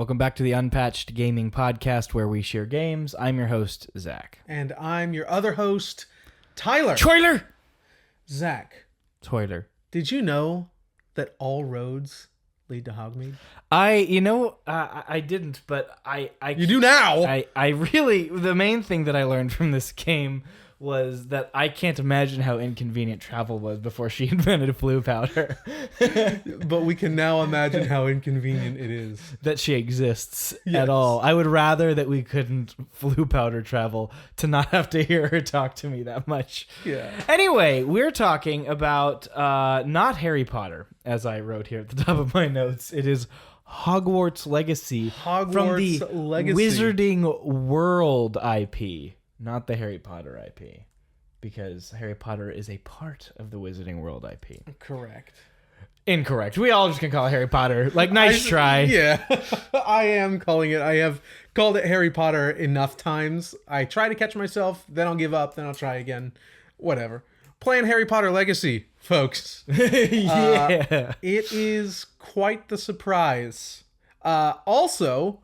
Welcome back to the Unpatched Gaming Podcast, where we share games. I'm your host, Zach. And I'm your other host, Tyler. Troiler! Zach. Troiler. Did you know that all roads lead to Hogmeade? I didn't, but I You do now! I really, the main thing that I learned from this game was that I can't imagine how inconvenient travel was before she invented flue powder. But we can now imagine how inconvenient it is. That she exists at all. I would rather that we couldn't flue powder travel to not have to hear her talk to me that much. Yeah. Anyway, we're talking about not Harry Potter, as I wrote here at the top of my notes. It is Hogwarts Legacy from the Wizarding World IP. Not the Harry Potter IP, because Harry Potter is a part of the Wizarding World IP. Correct. Incorrect. We all just can call it Harry Potter. Like, nice try. Yeah. I am calling it. I have called it Harry Potter enough times. I try to catch myself, then I'll give up, then I'll try again. Whatever. Playing Harry Potter Legacy, folks. Yeah. It is quite the surprise. Also,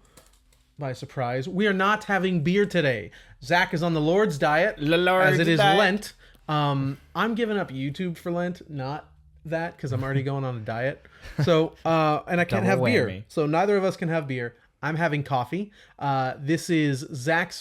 by surprise, we are not having beer today. Zach is on the Lord's diet, as it is Lent. I'm giving up YouTube for Lent, not that, because I'm already going on a diet. So, and I can't have beer. So neither of us can have beer. I'm having coffee. This is Zach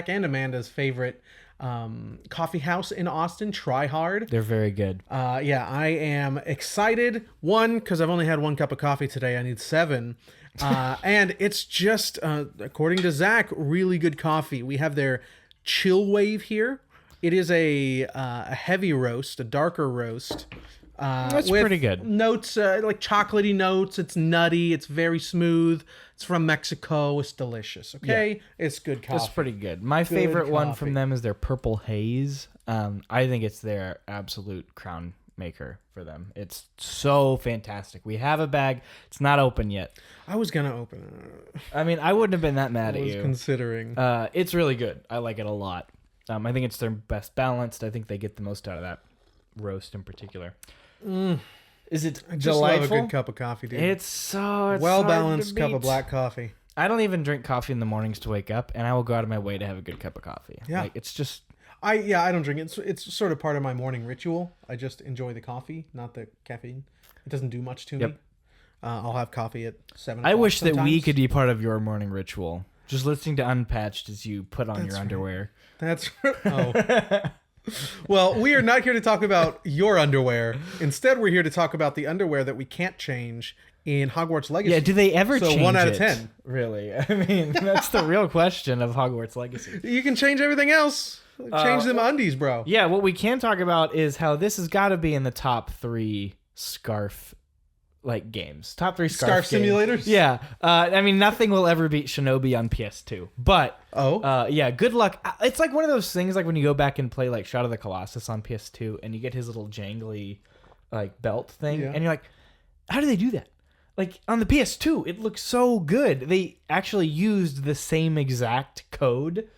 and Amanda's favorite coffee house in Austin, Try Hard. They're very good. Yeah, I am excited. One, because I've only had one cup of coffee today. I need 7. And it's just, according to Zach, really good coffee. We have their Chill Wave here. It is a heavy roast, a darker roast. That's pretty good. Notes, like chocolatey notes. It's nutty. It's very smooth. It's from Mexico. It's delicious. Okay? Yeah. It's good coffee. It's pretty good. My favorite one from them is their Purple Haze. I think it's their absolute crown maker for them. It's so fantastic. We have a bag. It's not open yet. I was gonna open it. I mean, I wouldn't have been that mad at you. I was considering. It's really good. I like it a lot. I think it's their best balanced. I think they get the most out of that roast in particular. Is it I just delightful? love a good cup of coffee, dude. It's well balanced cup of black coffee. I don't even drink coffee in the mornings to wake up, and I will go out of my way to have a good cup of coffee. Yeah, like, it's just. I don't drink it. It's sort of part of my morning ritual. I just enjoy the coffee, not the caffeine. It doesn't do much to me. I'll have coffee at 7 o'clock I wish sometimes. that we could be part of your morning ritual. Just listening to Unpatched as you put on your underwear. That's oh. Well, we are not here to talk about your underwear. Instead, we're here to talk about the underwear that we can't change in Hogwarts Legacy. Yeah, do they ever change 1 out of it? 10. Really? I mean, that's the real question of Hogwarts Legacy. You can change everything else. Change them undies, bro. Yeah, what we can talk about is how this has got to be in the top 3 scarf games. Top 3 scarf simulators? Yeah. I mean, nothing will ever beat Shinobi on PS2. But yeah, good luck. It's like one of those things like when you go back and play like Shadow of the Colossus on PS2 and you get his little jangly like belt thing and you're like, how do they do that? Like on the PS2, it looks so good. They actually used the same exact code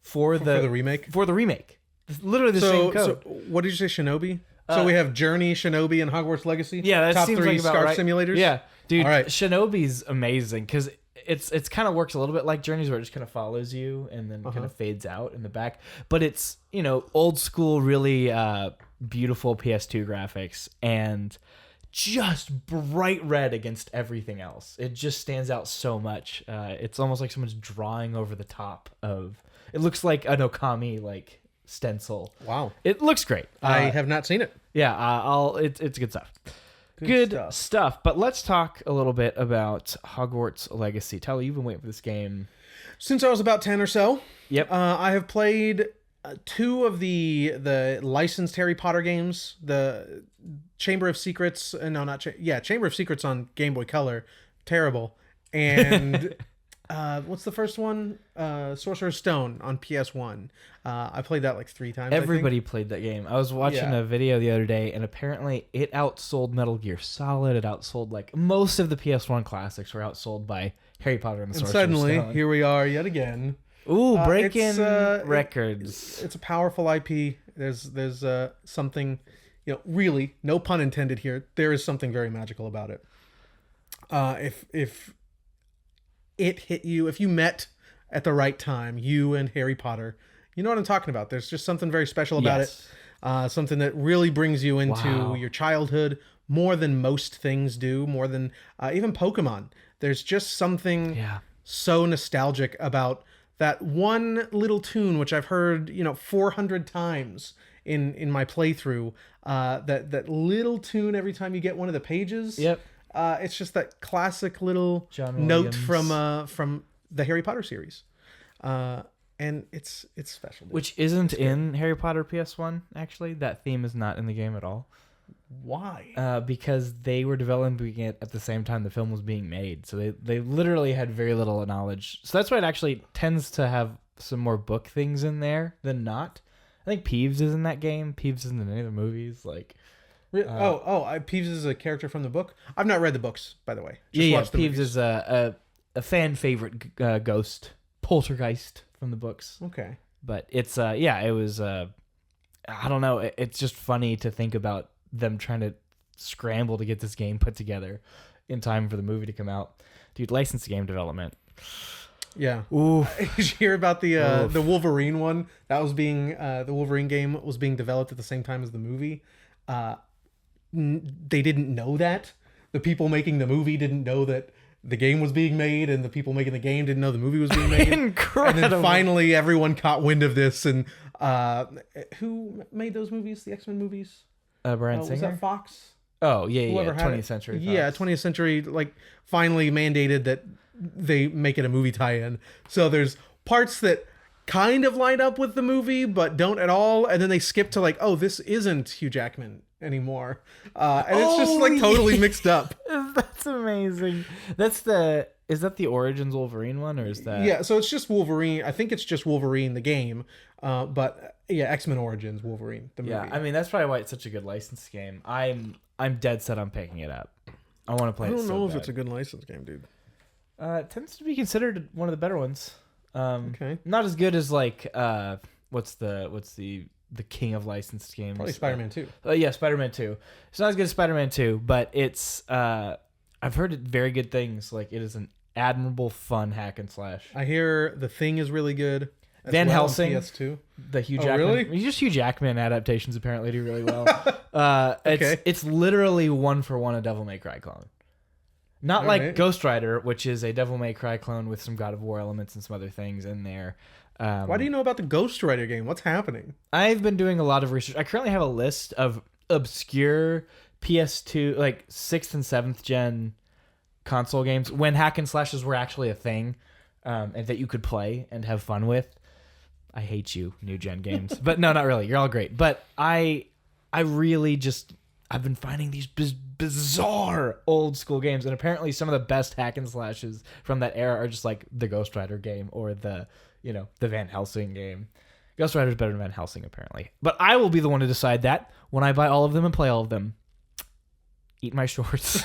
for the remake. For the remake. Literally the same code. So what did you say, Shinobi? So we have Journey, Shinobi, and Hogwarts Legacy? Yeah, that top seems 3 like about scarf right. simulators? Yeah. Dude, all right. Shinobi's amazing because it's kind of works a little bit like Journeys where it just kind of follows you and then kind of fades out in the back. But it's, old school, really beautiful PS2 graphics and just bright red against everything else. It just stands out so much. It's almost like someone's drawing over the top of... It looks like an Okami, stencil. Wow. It looks great. I have not seen it. Yeah, it's good stuff. Good stuff. But let's talk a little bit about Hogwarts Legacy. Tyler, you've been waiting for this game since I was about 10 or so. Yep. I have played 2 of the licensed Harry Potter games. The Chamber of Secrets. No, not Chamber of Secrets on Game Boy Color. Terrible. And what's the first one? Sorcerer's Stone on PS1. I played that 3 times. Everybody played that game. I was watching a video the other day, and apparently it outsold Metal Gear Solid. It outsold most of the PS1 classics were outsold by Harry Potter and the Sorcerer's Stone. And suddenly, here we are yet again. Ooh, breaking records. It's a powerful IP. There's something, really, no pun intended here. There is something very magical about it. If it hit you, if you met at the right time, you and Harry Potter, you know what I'm talking about. There's just something very special about it. Something that really brings you into your childhood more than most things do, more than even Pokemon. There's just something so nostalgic about that one little tune, which I've heard, 400 times in my playthrough. That little tune every time you get one of the pages. Yep. It's just that classic little note from the Harry Potter series. And it's special. Dude. Which isn't in Harry Potter PS1, actually. That theme is not in the game at all. Why? Because they were developing it at the same time the film was being made. So they literally had very little knowledge. So that's why it actually tends to have some more book things in there than not. I think Peeves is in that game. Peeves isn't in any of the movies. Peeves is a character from the book? I've not read the books, by the way. Peeves movies. Is a fan favorite ghost, poltergeist from the books. Okay. But it's, it was, I don't know. It's just funny to think about them trying to scramble to get this game put together in time for the movie to come out. Dude, licensed game development. Yeah. Ooh. Did you hear about the Wolverine one? That was being the Wolverine game was being developed at the same time as the movie. They didn't know that. The people making the movie didn't know that the game was being made, and the people making the game didn't know the movie was being made. Incredible. And then finally everyone caught wind of this, and who made those movies? The X-Men movies? Bryan Singer? Was that Fox? Oh, yeah. Whoever 20th Century Fox. Yeah, 20th Century, finally mandated that they make it a movie tie-in. So there's parts that kind of line up with the movie, but don't at all. And then they skip to this isn't Hugh Jackman anymore. And it's just totally mixed up. That's amazing. Is that the Origins Wolverine one, or is that? Yeah, so it's just Wolverine. I think it's just Wolverine, the game. But X-Men Origins Wolverine, the movie. Yeah, I mean, that's probably why it's such a good licensed game. I'm dead set on picking it up. I want to play it. I don't know if it's a good licensed game, dude. It tends to be considered one of the better ones. Okay. Not as good as what's the king of licensed games? Probably Spider-Man 2. Yeah, Spider-Man 2. It's not as good as Spider-Man 2, but it's I've heard very good things. It is an admirable, fun hack and slash. I hear The Thing is really good. Van Helsing, PS2. The Hugh Jackman. Really? Just Hugh Jackman adaptations apparently do really well. Okay. It's literally one for one a Devil May Cry clone. Not All like right. Ghost Rider, which is a Devil May Cry clone with some God of War elements and some other things in there. Why do you know about the Ghost Rider game? What's happening? I've been doing a lot of research. I currently have a list of obscure PS2, 6th and 7th gen console games when hack and slashes were actually a thing, and that you could play and have fun with. I hate you, new gen games. But no, not really. You're all great. But I really just... I've been finding these bizarre old school games, and apparently some of the best hack and slashes from that era are just like the Ghost Rider game or the Van Helsing game. Ghost Rider's better than Van Helsing, apparently. But I will be the one to decide that when I buy all of them and play all of them. Eat my shorts.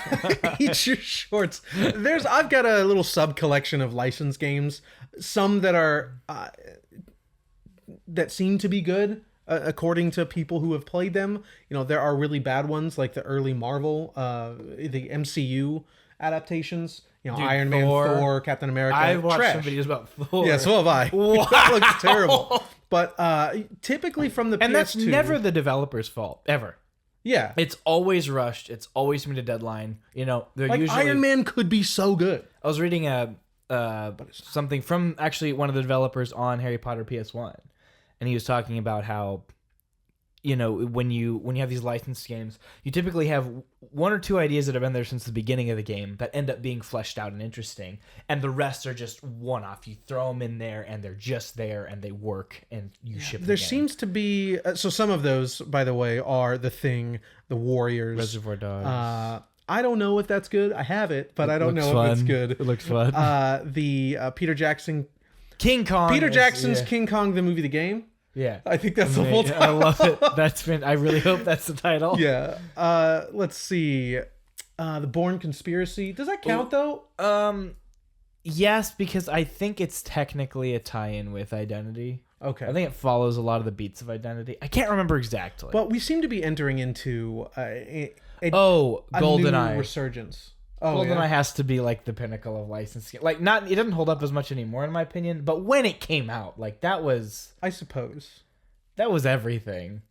Eat your shorts. I've got a little sub collection of licensed games. Some that are that seem to be good. According to people who have played them, there are really bad ones like the early Marvel, the MCU adaptations. Dude, Iron Man, Thor, Captain America. I've watched some videos about Thor. Yeah, so have I. Wow. That looks terrible. But typically from the PS2, and that's never the developer's fault ever. Yeah, it's always rushed. It's always to meet a deadline. They're usually Iron Man could be so good. I was reading something from actually one of the developers on Harry Potter PS1. And he was talking about how, when you have these licensed games, you typically have one or two ideas that have been there since the beginning of the game that end up being fleshed out and interesting, and the rest are just one-off. You throw them in there, and they're just there, and they work, and you ship them. There seems to be so some of those, by the way, are The Thing, The Warriors, Reservoir Dogs. I don't know if that's good. I have it, but I don't know if it's good. It looks fun. The Peter Jackson. King Kong. Peter Jackson's King Kong, the movie, the game. Yeah, I think that's the full title. I love it. I really hope that's the title. Yeah. Let's see. The Bourne Conspiracy. Does that count though? Yes, because I think it's technically a tie-in with Identity. Okay. I think it follows a lot of the beats of Identity. I can't remember exactly. But we seem to be entering into GoldenEye new resurgence GoldenEye has to be like the pinnacle of licensing. Like, it doesn't hold up as much anymore in my opinion, but when it came out, like that was, I suppose, that was everything.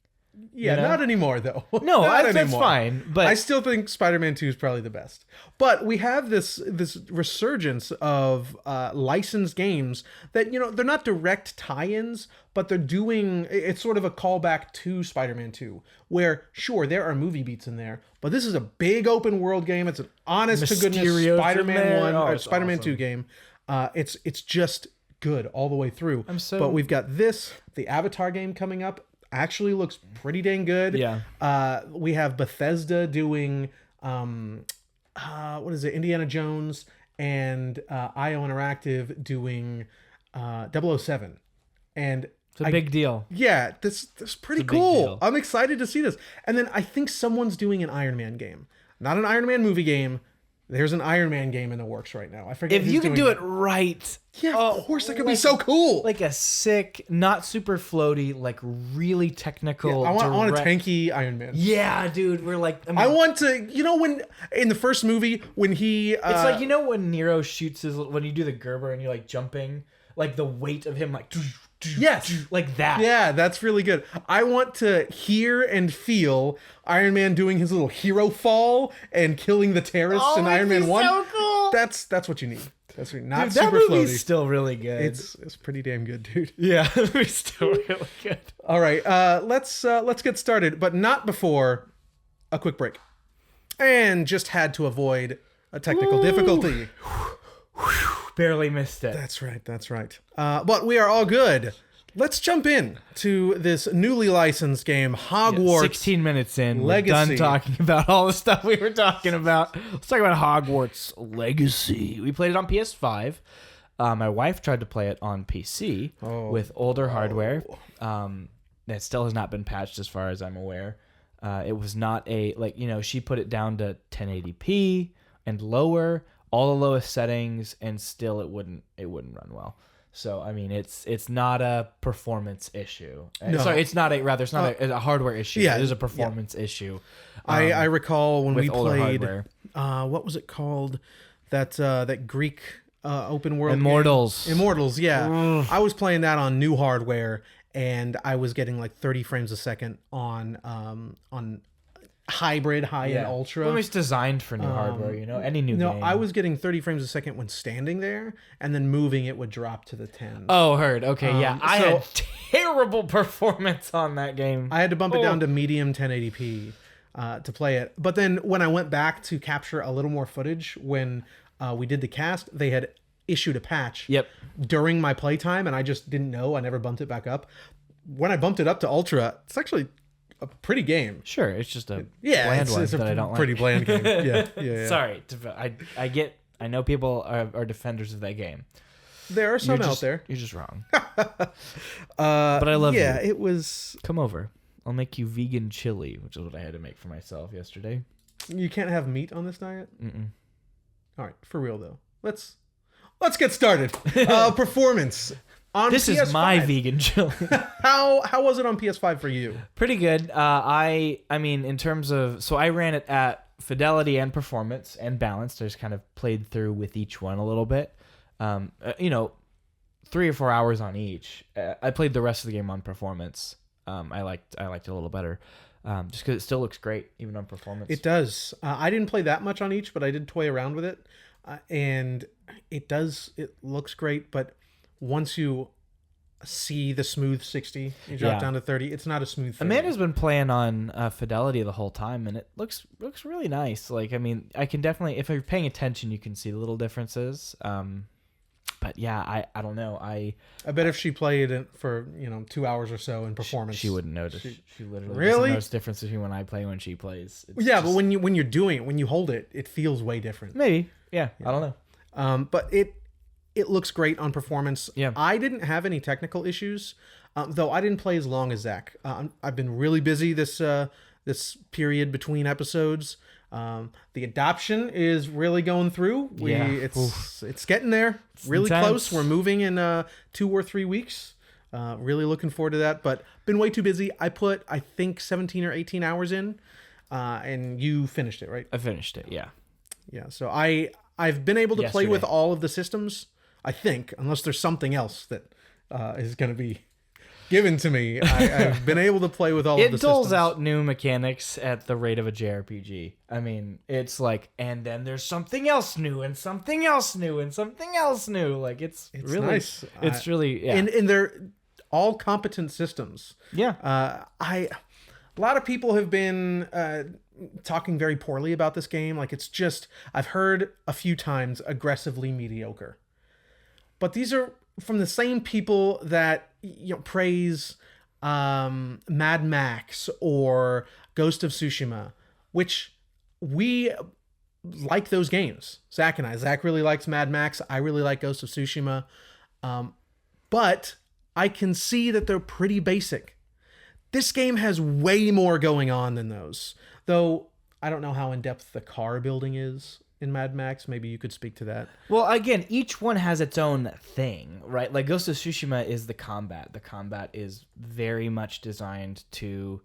Yeah, you know? Not anymore though. No, that's fine. But I still think Spider-Man 2 is probably the best. But we have this resurgence of licensed games that, they're not direct tie-ins, but they're doing, it's sort of a callback to Spider-Man 2, where sure there are movie beats in there, but this is a big open world game. It's an honest to goodness Spider-Man 1 or Spider-Man 2 game. It's just good all the way through. But we've got the Avatar game coming up. Actually looks pretty dang good. Yeah. We have Bethesda doing what is it? Indiana Jones, and IO Interactive doing 007. And it's a big deal. Yeah, this is pretty cool. I'm excited to see this. And then I think someone's doing an Iron Man game. Not an Iron Man movie game. There's an Iron Man game in the works right now. I forget. If you can do it right. Yeah, of course, that could be so cool. Like a sick, not super floaty, like really technical. Yeah, I want a tanky Iron Man. Yeah, dude. We're like, I want to, when in the first movie when he, it's like when Nero shoots when you do the Gerber and you're like jumping, like the weight of him, like yes, like that. Yeah, that's really good. I want to hear and feel Iron Man doing his little hero fall and killing the terrorists in Iron Man 1. So cool. That's what you need. That's not dude, super that movie's floaty. Still really good. It's pretty damn good, dude. Yeah, it's still really good. All right, let's get started, but not before a quick break. And just had to avoid a technical difficulty. Barely missed it. That's right. But we are all good. Let's jump in to this newly licensed game, Hogwarts. 16 minutes in, Legacy. We're done talking about all the stuff we were talking about. Let's talk about Hogwarts Legacy. We played it on PS5. My wife tried to play it on PC with older hardware. That still has not been patched as far as I'm aware. It was not she put it down to 1080p and lower, all the lowest settings, and still it wouldn't run well. So I mean, it's not a performance issue. No. Sorry, it's not a hardware issue. Yeah, it is a performance issue. I recall when we played hardware. What was it called? That Greek open world Immortals. Game? Immortals, yeah. I was playing that on new hardware, and I was getting like 30 frames a second on hybrid, high-end ultra. Well, it's designed for new hardware, any new game. I was getting 30 frames a second when standing there, and then moving it would drop to the 10. Oh, heard. Okay, yeah. I had terrible performance on that game. I had to bump it down to medium 1080p to play it. But then when I went back to capture a little more footage when we did the cast, they had issued a patch during my playtime, and I just didn't know. I never bumped it back up. When I bumped it up to ultra, it's actually a pretty game. Sure, it's just a bland one that I don't like. Pretty bland game. Yeah. Sorry, I know people are defenders of that game. There are some out there. You're just wrong. But I love you. Yeah, it was. Come over. I'll make you vegan chili, which is what I had to make for myself yesterday. You can't have meat on this diet? Mm-mm. All right, for real though. Let's get started. Performance. On this PS5. Is my vegan chili. How was it on PS5 for you? Pretty good. I mean, in terms of, so I ran it at fidelity and performance and balanced. I just kind of played through with each one a little bit. 3 or 4 hours on each. I played the rest of the game on performance. I liked it a little better. Just because it still looks great even on performance. It does. I didn't play that much on each, but I did toy around with it, and it looks great. But once you see the smooth 60, you drop down to 30. It's not a smooth 30. Amanda's been playing on fidelity the whole time, and it looks really nice. Like, I mean, I can definitely, if you're paying attention, you can see the little differences. But yeah, I don't know. I bet if she played it for 2 hours or so in performance, she wouldn't notice. She literally really doesn't notice difference between when I play and when she plays. But when you're doing it, when you hold it, it feels way different. Maybe, yeah. I don't know. But it looks great on performance. Yeah. I didn't have any technical issues, though I didn't play as long as Zach. I've been really busy this period between episodes. The adoption is really going through. It's getting there. It's really intense. Close. We're moving in 2 or 3 weeks. Really looking forward to that, but been way too busy. I put, I think, 17 or 18 hours in, and you finished it, right? I finished it, yeah. Yeah. So I've been able to play with all of the systems, I think, unless there's something else that is going to be given to me. I've been able to play with all of the systems. It doles out new mechanics at the rate of a JRPG. I mean, it's like, and then there's something else new, and something else new, and something else new. Like, it's really nice. It's really, yeah. And they're all competent systems. Yeah. A lot of people have been talking very poorly about this game. Like, it's just, I've heard a few times, aggressively mediocre. But these are from the same people that praise Mad Max or Ghost of Tsushima, which we like those games. Zach and I. Zach really likes Mad Max. I really like Ghost of Tsushima. But I can see that they're pretty basic. This game has way more going on than those. Though I don't know how in-depth the car building is in Mad Max. Maybe you could speak to that. Well, again, each one has its own thing, right? Like Ghost of Tsushima is the combat. The combat is very much designed to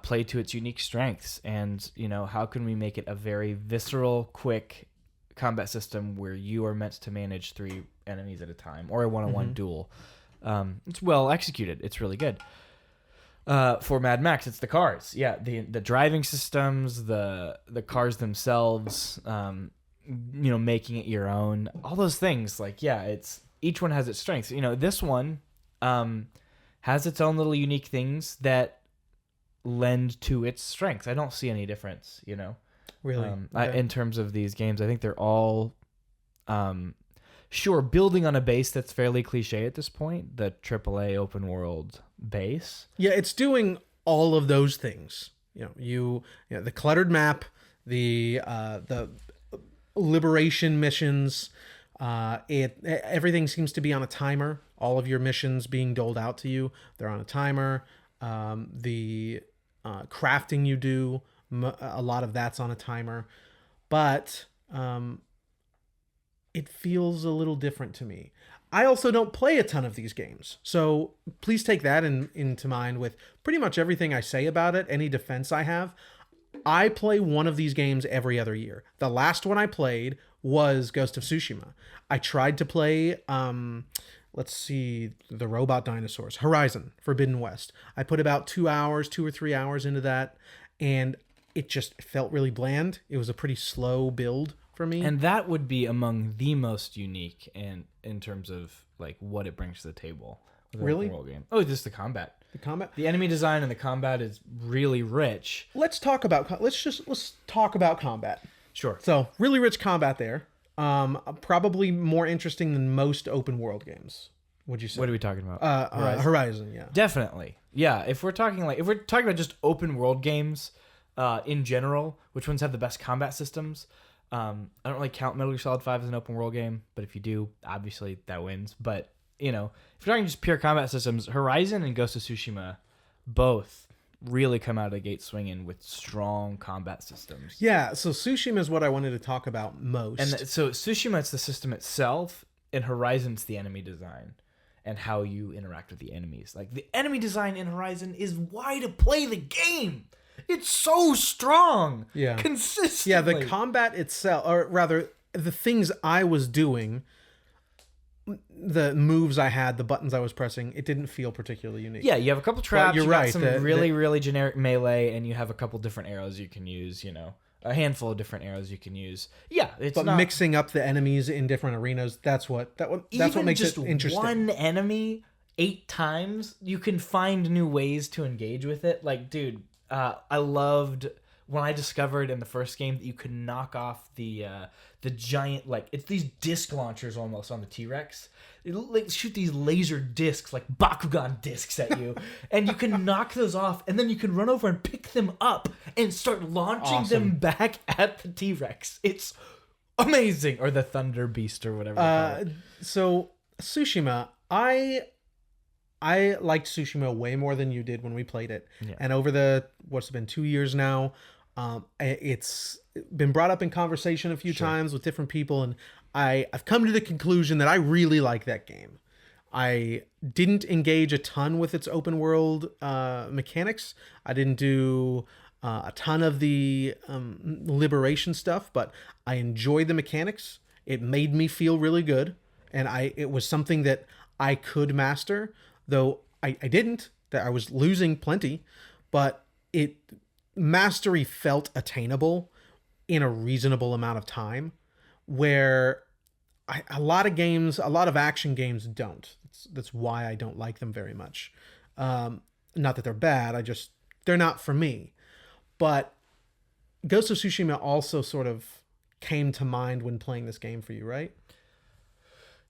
play to its unique strengths. And, how can we make it a very visceral, quick combat system where you are meant to manage 3 enemies at a time or a one-on-one duel? It's well executed. It's really good. For Mad Max, it's the cars. Yeah, the driving systems, the cars themselves, making it your own. All those things. Like, yeah, it's each one has its strengths. This one has its own little unique things that lend to its strengths. I don't see any difference, Really? In terms of these games. I think they're all sure, building on a base that's fairly cliche at this point, the AAA open world base. Yeah, it's doing all of those things. The cluttered map, the liberation missions, everything seems to be on a timer. All of your missions being doled out to you, they're on a timer. The crafting you do, a lot of that's on a timer. But it feels a little different to me. I also don't play a ton of these games. So please take that into mind with pretty much everything I say about it, any defense I have. I play one of these games every other year. The last one I played was Ghost of Tsushima. I tried to play, the robot dinosaurs, Horizon Forbidden West. I put about 2 or 3 hours into that, and it just felt really bland. It was a pretty slow build for me. And that would be among the most unique and in terms of like what it brings to the table. Really? Game. Oh, just the combat. The combat. The enemy design and the combat is really rich. Let's talk about combat. Sure. So really rich combat there. Probably more interesting than most open world games. Would you say? What are we talking about? Horizon. Yeah. Definitely. Yeah. If we're talking about just open world games, in general, which ones have the best combat systems? I don't really count Metal Gear Solid 5 as an open world game, but if you do, obviously that wins. But, if you're talking just pure combat systems, Horizon and Ghost of Tsushima both really come out of the gate swinging with strong combat systems. Yeah, so Tsushima is what I wanted to talk about most. And so Tsushima, it's the system itself, and Horizon's the enemy design and how you interact with the enemies. Like, the enemy design in Horizon is why to play the game. It's so strong. Yeah. Consistently. Yeah, the combat itself, or rather, the things I was doing, the moves I had, the buttons I was pressing, it didn't feel particularly unique. Yeah, you have a couple traps, you're you right, got some really generic melee, and you have a couple different arrows you can use, a handful of different arrows you can use. Yeah, it's not mixing up the enemies in different arenas, that's what makes it interesting. One enemy 8 times, you can find new ways to engage with it. Like, dude, I loved when I discovered in the first game that you could knock off the giant, like, it's these disc launchers almost on the T-Rex. It shoot these laser discs, like Bakugan discs at you, and you can knock those off, and then you can run over and pick them up and start launching them back at the T-Rex. It's amazing. Or the Thunder Beast or whatever. So Tsushima, I liked Tsushima way more than you did when we played it. Yeah. And over what's been 2 years now, it's been brought up in conversation a few times with different people, and I've come to the conclusion that I really like that game. I didn't engage a ton with its open world mechanics. I didn't do a ton of the liberation stuff, but I enjoyed the mechanics. It made me feel really good, and it was something that I could master, though I didn't. That I was losing plenty, but mastery felt attainable in a reasonable amount of time, where a lot of action games don't. That's why I don't like them very much. Not that they're bad, they're not for me. But Ghost of Tsushima also sort of came to mind when playing this game for you, right?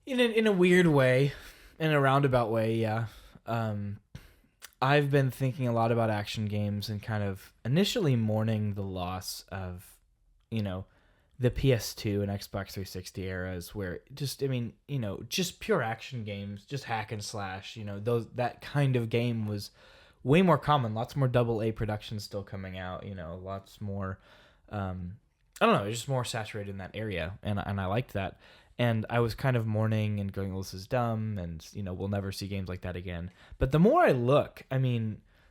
In a weird way, in a roundabout way, yeah. I've been thinking a lot about action games and kind of initially mourning the loss of, the PS2 and Xbox 360 eras where just pure action games, just hack and slash, that kind of game was way more common. Lots more AA productions still coming out, lots more, I don't know, it's just more saturated in that area. And I liked that. And I was kind of mourning and going, well, this is dumb, and, we'll never see games like that again. But the more I look,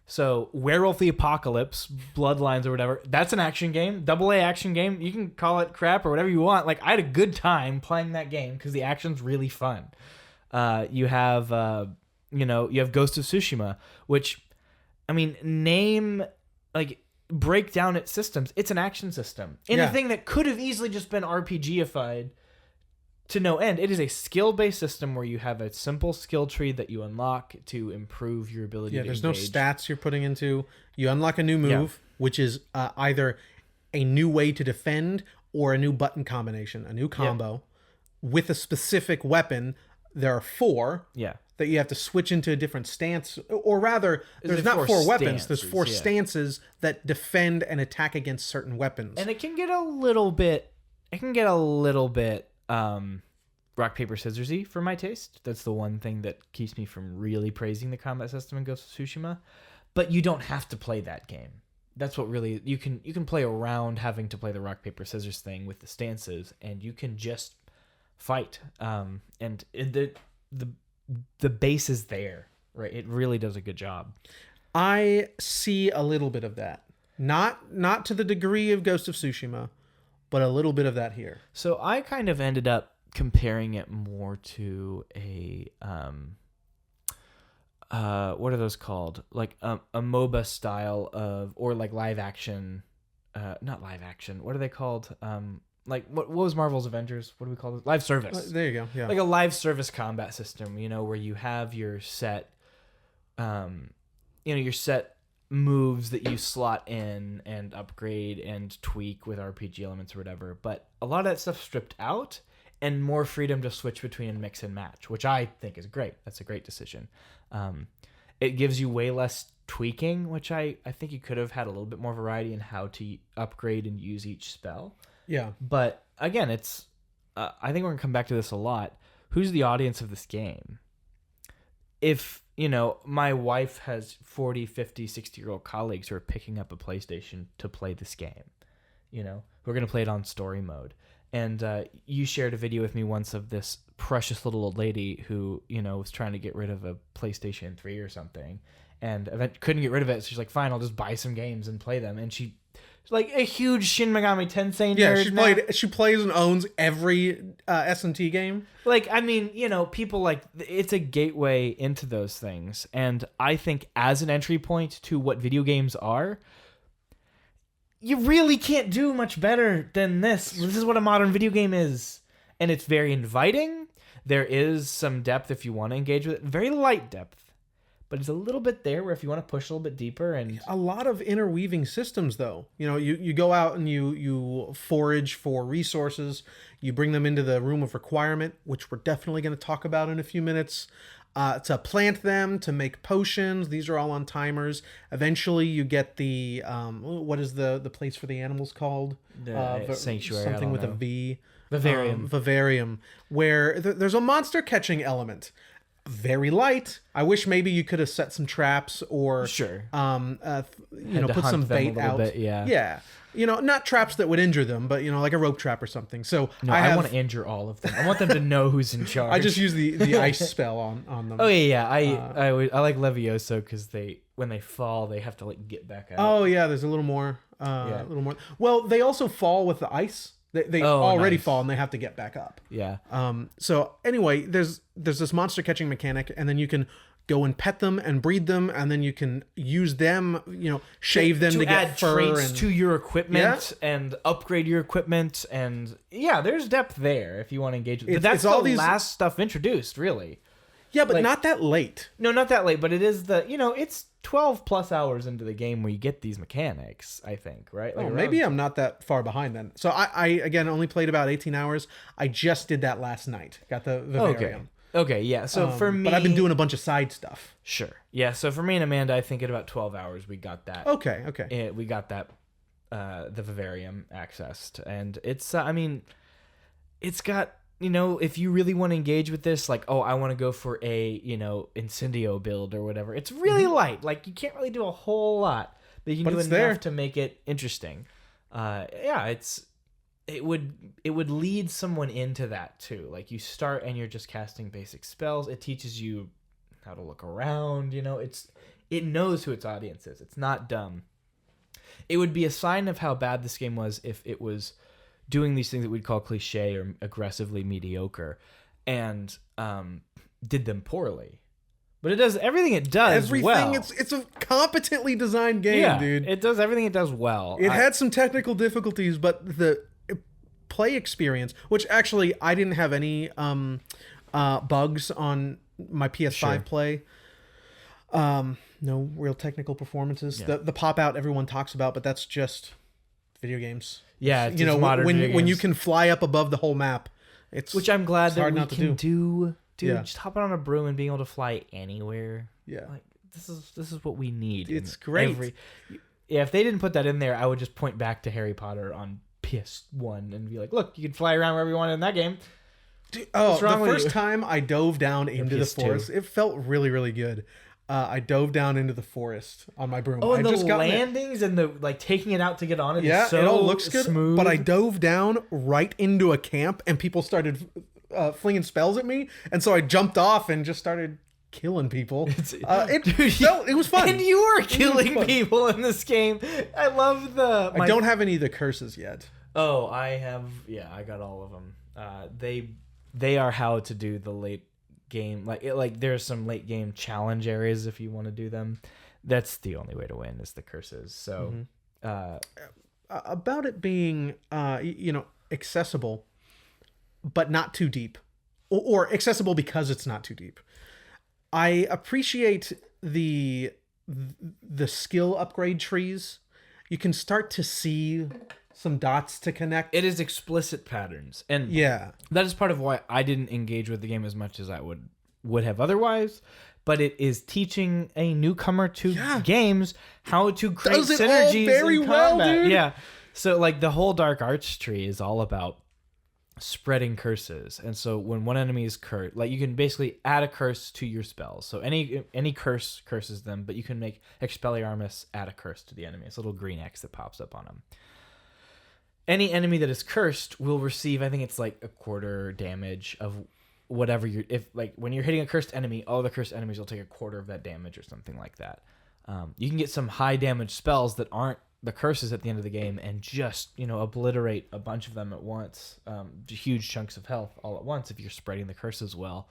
so Werewolf the Apocalypse, Bloodlines or whatever, that's an action game, AA action game. You can call it crap or whatever you want. Like, I had a good time playing that game because the action's really fun. You have Ghost of Tsushima, which, break down its systems. It's an action system. Anything that could have easily just been RPG-ified to no end. It is a skill-based system where you have a simple skill tree that you unlock to improve your ability to engage. There's no stats you're putting into. You unlock a new move, which is either a new way to defend or a new button combination, a new combo with a specific weapon. There are 4 that you have to switch into a different stance. Or rather, there's not 4 weapons. There's 4 stances that defend and attack against certain weapons. And it can get a little bit rock, paper, scissors-y for my taste. That's the one thing that keeps me from really praising the combat system in Ghost of Tsushima. But you don't have to play that game. That's what really you can play around having to play the rock, paper, scissors thing with the stances, and you can just fight. And the base is there, right? It really does a good job. I see a little bit of that. Not to the degree of Ghost of Tsushima, but a little bit of that here. So I kind of ended up comparing it more to a what are those called? Like a MOBA style of, or like live action, not live action. What are they called? Like what was Marvel's Avengers? What do we call it? Live service. There you go. Yeah. Like a live service combat system, where you have your set, your set moves that you slot in and upgrade and tweak with RPG elements or whatever, but a lot of that stuff stripped out and more freedom to switch between and mix and match, which I think is great. That's a great decision. It gives you way less tweaking, which I think you could have had a little bit more variety in how to upgrade and use each spell. Yeah. But again, it's I think we're going to come back to this a lot. Who's the audience of this game? If my wife has 40, 50, 60-year-old colleagues who are picking up a PlayStation to play this game, who are going to play it on story mode. And you shared a video with me once of this precious little old lady who, was trying to get rid of a PlayStation 3 or something and couldn't get rid of it. So she's like, fine, I'll just buy some games and play them. And she's like a huge Shin Megami Tensei nerd. Yeah, she plays and owns every S&T game. Like, people like, it's a gateway into those things. And I think as an entry point to what video games are, you really can't do much better than this. This is what a modern video game is. And it's very inviting. There is some depth if you want to engage with it. Very light depth. But it's a little bit there where if you want to push a little bit deeper. And a lot of interweaving systems, though. You go out and you forage for resources. You bring them into the room of requirement, which we're definitely going to talk about in a few minutes. To plant them, to make potions. These are all on timers. Eventually, you get the what is the place for the animals called? Sanctuary. Something with a V. Vivarium. Vivarium, where there's a monster catching element. Very light. I wish maybe you could have set some traps or sure. Put some bait out. Bit, yeah. Yeah. Not traps that would injure them, but like a rope trap or something. So no, I want to injure all of them. I want them to know who's in charge. I just use the ice spell on them. Oh yeah. I like Levioso because they when they fall, they have to like get back up. Oh yeah, there's a little more. A little more. Well, they also fall with the ice. They already fall and they have to get back up. Yeah. So anyway, there's this monster catching mechanic, and then you can go and pet them and breed them, and then you can use them, shave them to get add fur traits and to your equipment and upgrade your equipment, and there's depth there if you want to engage with it. But that's all the last stuff introduced, really. Yeah, but not that late. No, not that late, but it is it's 12 plus hours into the game where you get these mechanics, I think, right? Like maybe I'm not that far behind then. So I again only played about 18 hours. I just did that last night. Got the Vivarium. Okay, yeah. So for me... But I've been doing a bunch of side stuff. Sure. Yeah, so for me and Amanda, I think at about 12 hours we got that. Okay. We got that, the Vivarium accessed. And it's, it's got, if you really want to engage with this, like, I want to go for a, Incendio build or whatever. It's really light. Like, you can't really do a whole lot. But you can do enough to make it interesting. It would lead someone into that too. Like you start and you're just casting basic spells. It teaches you how to look around. It knows who its audience is. It's not dumb. It would be a sign of how bad this game was if it was doing these things that we'd call cliche or aggressively mediocre, and did them poorly. But it does everything it does well. It's a competently designed game, dude. It does everything it does well. It had some technical difficulties, but the play experience, which actually I didn't have any bugs on my PS5 play. No real technical performances. The pop out everyone talks about, but that's just video games. Yeah, it's modern video games. When you can fly up above the whole map, which I'm glad that we can do. Dude, just hopping on a broom and being able to fly anywhere. Yeah, like this is what we need. It's great. If they didn't put that in there, I would just point back to Harry Potter on PS1 and be like, look, you can fly around wherever you want in that game. Dude, the first time I dove down into the forest, it felt really, really good. I dove down into the forest on my broom. And the landings and the taking it out to get on it. Yeah, it all looks good. Smooth. But I dove down right into a camp and people started flinging spells at me, and so I jumped off and just started killing people. It was fun. And you were killing people in this game. I love I don't have any of the curses yet. Oh, I have. Yeah, I got all of them. They are how to do the late game. Like there's some late game challenge areas if you want to do them. That's the only way to win is the curses. So about it being accessible, but not too deep, or accessible because it's not too deep. I appreciate the skill upgrade trees. You can start to see some dots to connect. It is explicit patterns, and that is part of why I didn't engage with the game as much as I would have otherwise. But it is teaching a newcomer to games how to create synergies very in combat. Well, dude. Yeah, so the whole dark arts tree is all about spreading curses, and so when one enemy is cursed, you can basically add a curse to your spells. So any curse curses them, but you can make Expelliarmus add a curse to the enemy. It's a little green X that pops up on them. Any enemy that is cursed will receive, I think it's a quarter damage of whatever when you're hitting a cursed enemy, all the cursed enemies will take a quarter of that damage or something like that. You can get some high damage spells that aren't the curses at the end of the game and just obliterate a bunch of them at once, huge chunks of health all at once if you're spreading the curses well.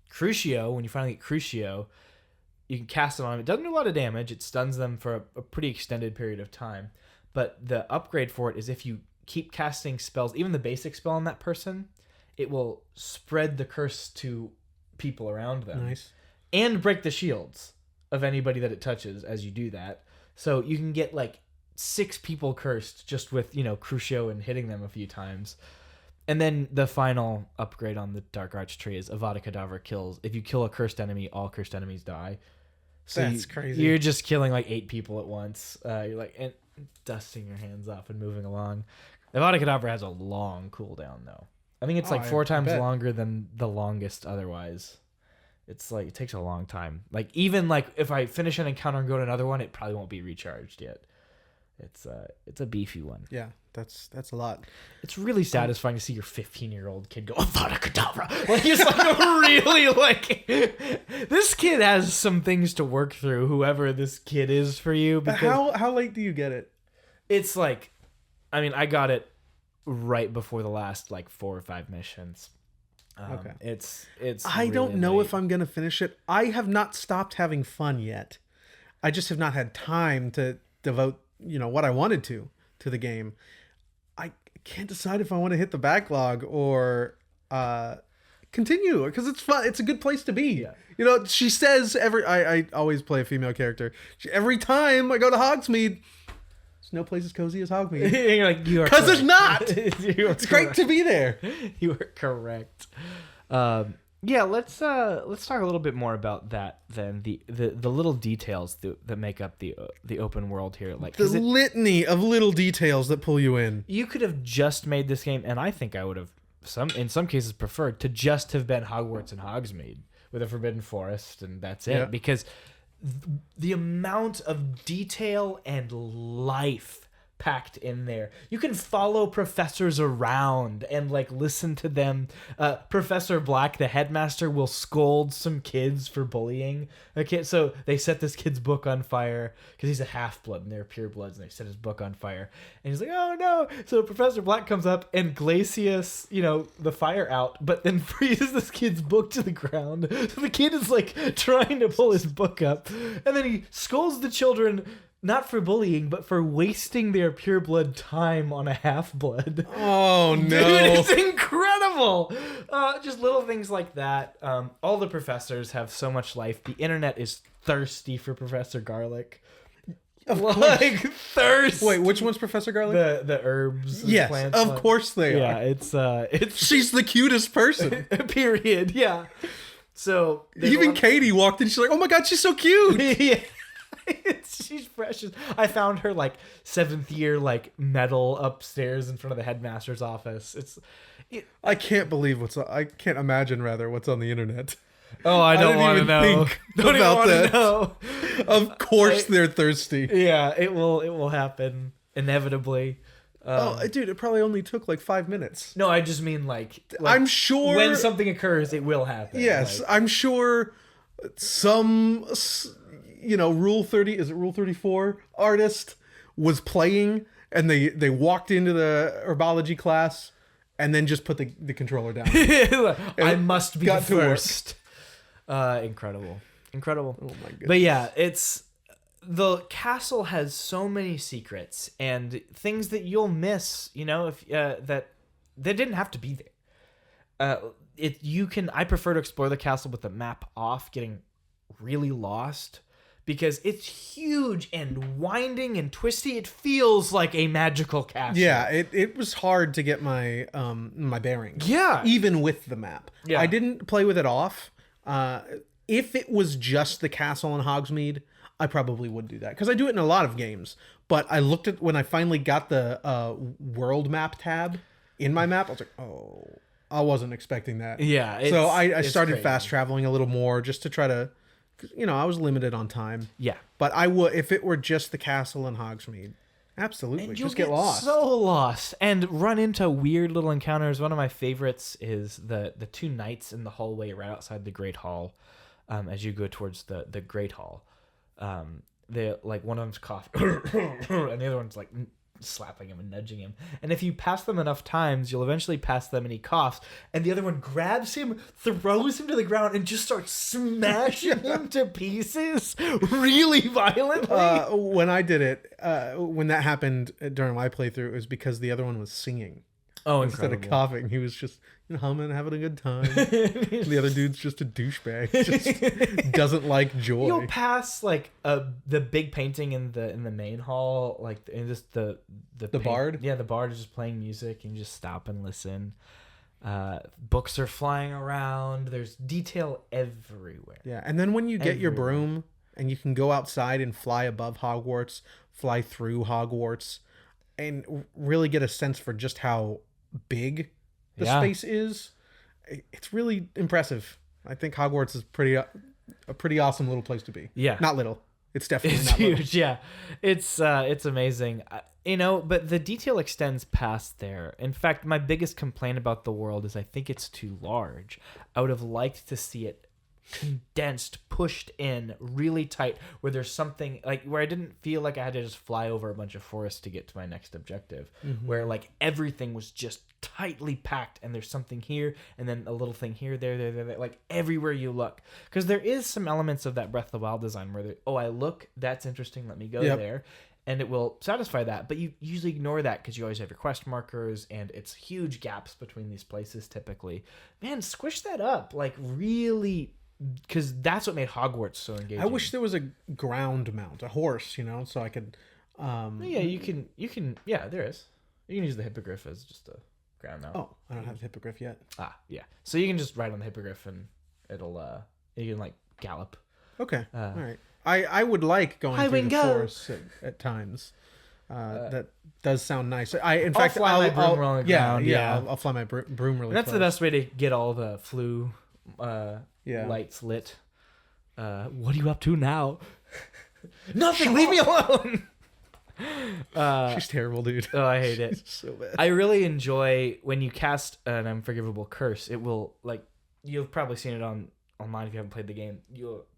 Crucio, when you finally get Crucio, you can cast it on them. It doesn't do a lot of damage. It stuns them for a pretty extended period of time, but the upgrade for it is if you keep casting spells, even the basic spell on that person, it will spread the curse to people around them. Nice. And break the shields of anybody that it touches as you do that. So you can get 6 people cursed just with, Crucio and hitting them a few times. And then the final upgrade on the Dark Arch tree is Avada Kedavra kills. If you kill a cursed enemy, all cursed enemies die. So that's crazy. You're just killing 8 people at once. You're and dusting your hands off and moving along. Avada Kedavra has a long cooldown though. I think it's 4 times longer than the longest otherwise. It's it takes a long time. Even if I finish an encounter and go to another one, it probably won't be recharged yet. It's a beefy one. Yeah, That's a lot. It's really satisfying to see your 15-year-old kid go Avada Kedavra. Like he's like really like this kid has some things to work through. Whoever this kid is for you. Because how late do you get it? It's like, I mean, I got it right before the last like 4 or 5 missions. Okay. It's. I really don't know late. if I'm gonna finish it. I have not stopped having fun yet. I just have not had time to devote, what I wanted to the game. I can't decide if I want to hit the backlog or continue, because it's fun. It's a good place to be. Yeah. She says I always play a female character. Every time I go to Hogsmeade, there's no place as cozy as Hogsmeade. You're like, you are because there's not. It's great to be there. You are correct. Yeah, let's talk a little bit more about that then. The little details that make up the open world here, like the litany of little details that pull you in. You could have just made this game, and I think I would have in some cases preferred to just have been Hogwarts and Hogsmeade with a Forbidden Forest, and that's it. Yeah. Because the amount of detail and life packed in there. You can follow professors around and like listen to them. Professor Black, the headmaster, will scold some kids for bullying. Okay, so they set this kid's book on fire because he's a half-blood and they're purebloods, and they set his book on fire. And he's like, oh no! So Professor Black comes up and glacius, the fire out, but then freezes this kid's book to the ground. So the kid is like trying to pull his book up, and then he scolds the children. Not for bullying, but for wasting their pureblood time on a half-blood. Oh, no. Dude, it's incredible! Just little things like that. All the professors have so much life. The internet is thirsty for Professor Garlic. Of course. Like, thirsty. Wait, which one's Professor Garlic? The herbs and yes, plants. of course they are. Yeah, it's... She's the cutest person. Period, yeah. So... Even Katie walked in, she's like, oh my god, she's so cute! Yeah. She's precious. I found her like 7th year like medal upstairs in front of the headmaster's office. I can't believe I can't imagine rather what's on the internet. Oh, I don't want to know. Don't about even that. know. Of course they're thirsty. Yeah, it will happen inevitably. Dude, it probably only took like 5 minutes. No, I just mean like I'm sure when something occurs, it will happen. Yes, I'm sure some Rule 30, is it Rule 34 artist was playing, and they walked into the herbology class and then just put the controller down. I must be the first. Incredible. Oh my goodness. But yeah, the castle has so many secrets and things that you'll miss, if that didn't have to be there. I prefer to explore the castle with the map off, getting really lost. Because it's huge and winding and twisty. It feels like a magical castle. Yeah, it was hard to get my my bearings. Yeah. Even with the map. Yeah. I didn't play with it off. If it was just the castle in Hogsmeade, I probably would do that. Because I do it in a lot of games. But I looked at, when I finally got the world map tab in my map, I was like, oh, I wasn't expecting that. Yeah. So I started fast traveling a little more just to try to... I was limited on time. Yeah. But I would, if it were just the castle in Hogsmeade, absolutely. And just get lost. So lost. And run into weird little encounters. One of my favorites is the 2 knights in the hallway right outside the Great Hall. As you go towards the Great Hall. They like, one of them's coughing and the other one's like slapping him and nudging him, and if you pass them enough times, you'll eventually pass them and he coughs, and the other one grabs him, throws him to the ground, and just starts smashing him to pieces really violently. When I did it, when that happened during my playthrough, it was because the other one was singing. Oh, instead of coughing, he was just humming, having a good time. The other dude's just a douchebag, just doesn't like joy. You'll pass like the big painting in the main hall, like in just the bard. Yeah, the bard is just playing music, and you just stop and listen. Books are flying around. There's detail everywhere. Yeah, and then when you get your broom and you can go outside and fly above Hogwarts, fly through Hogwarts, and really get a sense for just how big the space is, it's really impressive. I think Hogwarts is a pretty awesome little place to be. Yeah. Not little. It's definitely It's not huge. little. Yeah, it's amazing. But the detail extends past there. In fact, my biggest complaint about the world is I think it's too large. I would have liked to see it condensed, pushed in really tight, where there's something like where I didn't feel like I had to just fly over a bunch of forest to get to my next objective, where like everything was just tightly packed and there's something here and then a little thing here, there, like everywhere you look. Because there is some elements of that Breath of the Wild design where I look, that's interesting, let me go there. And it will satisfy that, but you usually ignore that because you always have your quest markers, and it's huge gaps between these places typically. Man, squish that up, like really, because that's what made Hogwarts so engaging. I wish there was a ground mount, a horse, so I could. Yeah, you can. Yeah, there is. You can use the hippogriff as just a ground mount. Oh, I don't have the hippogriff yet. Yeah. So you can just ride on the hippogriff, and it'll you can like gallop. Okay. All right. I would like going through the forest at times. That does sound nice. In fact, fly my broom on the ground. I'll fly my broom really. And that's close. the best way to get all the flu lights lit. What are you up to now? Nothing. Leave me alone. She's terrible, dude. Oh, I hate it. So bad. I really enjoy when you cast an unforgivable curse. It will you've probably seen it online if you haven't played the game.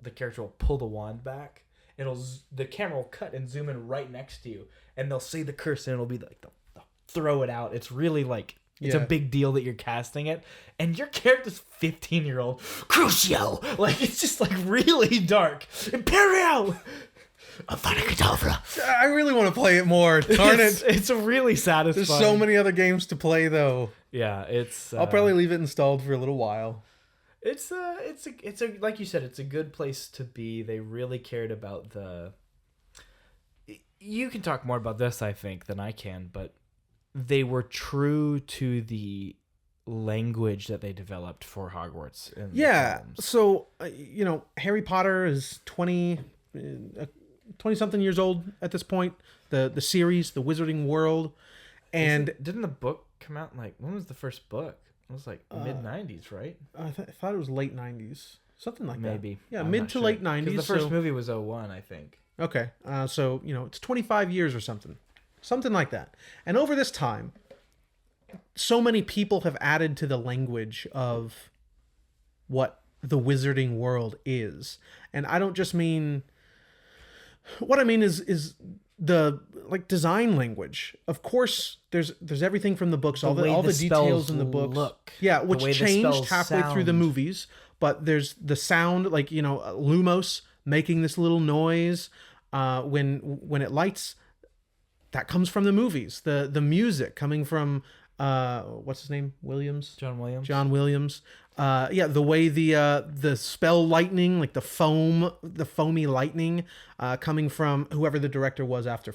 The character will pull the wand back. The camera will cut and zoom in right next to you, and they'll say the curse, and it'll be like they'll throw it out. It's really like it's a big deal that you're casting it, and your character's 15-year-old Crucio. Like it's just like really dark. Imperio. I really want to play it more. Darn it! It's a really satisfying. There's so many other games to play though. Yeah, it's. I'll probably leave it installed for a little while. It's a like you said, it's a good place to be. They really cared about the. You can talk more about this, I think, than I can, but they were true to the language that they developed for Hogwarts. So Harry Potter is 20 something years old at this point. The series, the Wizarding World, and didn't the book come out when was the first book? It was like mid-90s, right? I thought it was late 90s. Something like that. Maybe. Yeah, mid to late 90s. The first movie was 01, I think. Okay. So, it's 25 years or something. Something like that. And over this time, so many people have added to the language of what the Wizarding World is. And I don't just mean... What I mean is the design language. Of course, there's everything from the books, all the details in the books. Which changed halfway through the movies. But there's the sound, Lumos making this little noise when it lights. That comes from the movies. The music coming from what's his name? Williams. John Williams. The way the spell lightning, like the foamy lightning, coming from whoever the director was after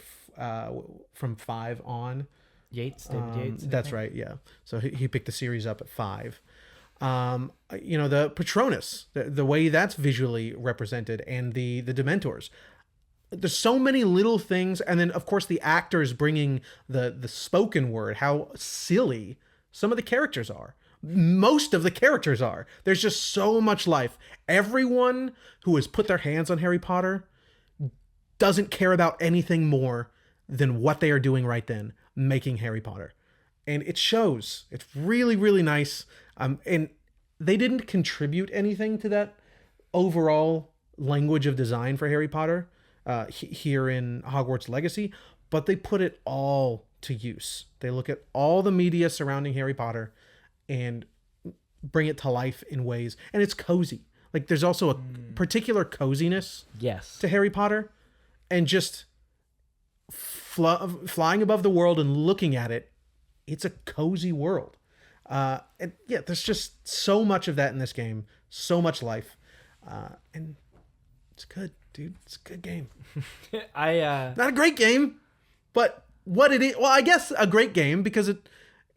from 5 on. David Yates. That's right. Yeah. So he picked the series up at 5. The Patronus, the way that's visually represented, and the Dementors. There's so many little things, and then of course the actors bringing the spoken word. How silly some of the characters are. Most of the characters are. There's just so much life. Everyone who has put their hands on Harry Potter doesn't care about anything more than what they are doing right then, making Harry Potter. And it shows. It's really, really nice. And they didn't contribute anything to that overall language of design for Harry Potter here in Hogwarts Legacy, but they put it all to use. They look at all the media surrounding Harry Potter and bring it to life in ways, and it's cozy. There's also a particular coziness to Harry Potter, and just flying above the world and looking at it, it's a cozy world. There's just so much of that in this game, so much life, and it's good, dude. It's a good game. Not a great game, but what it is. Well, I guess a great game because it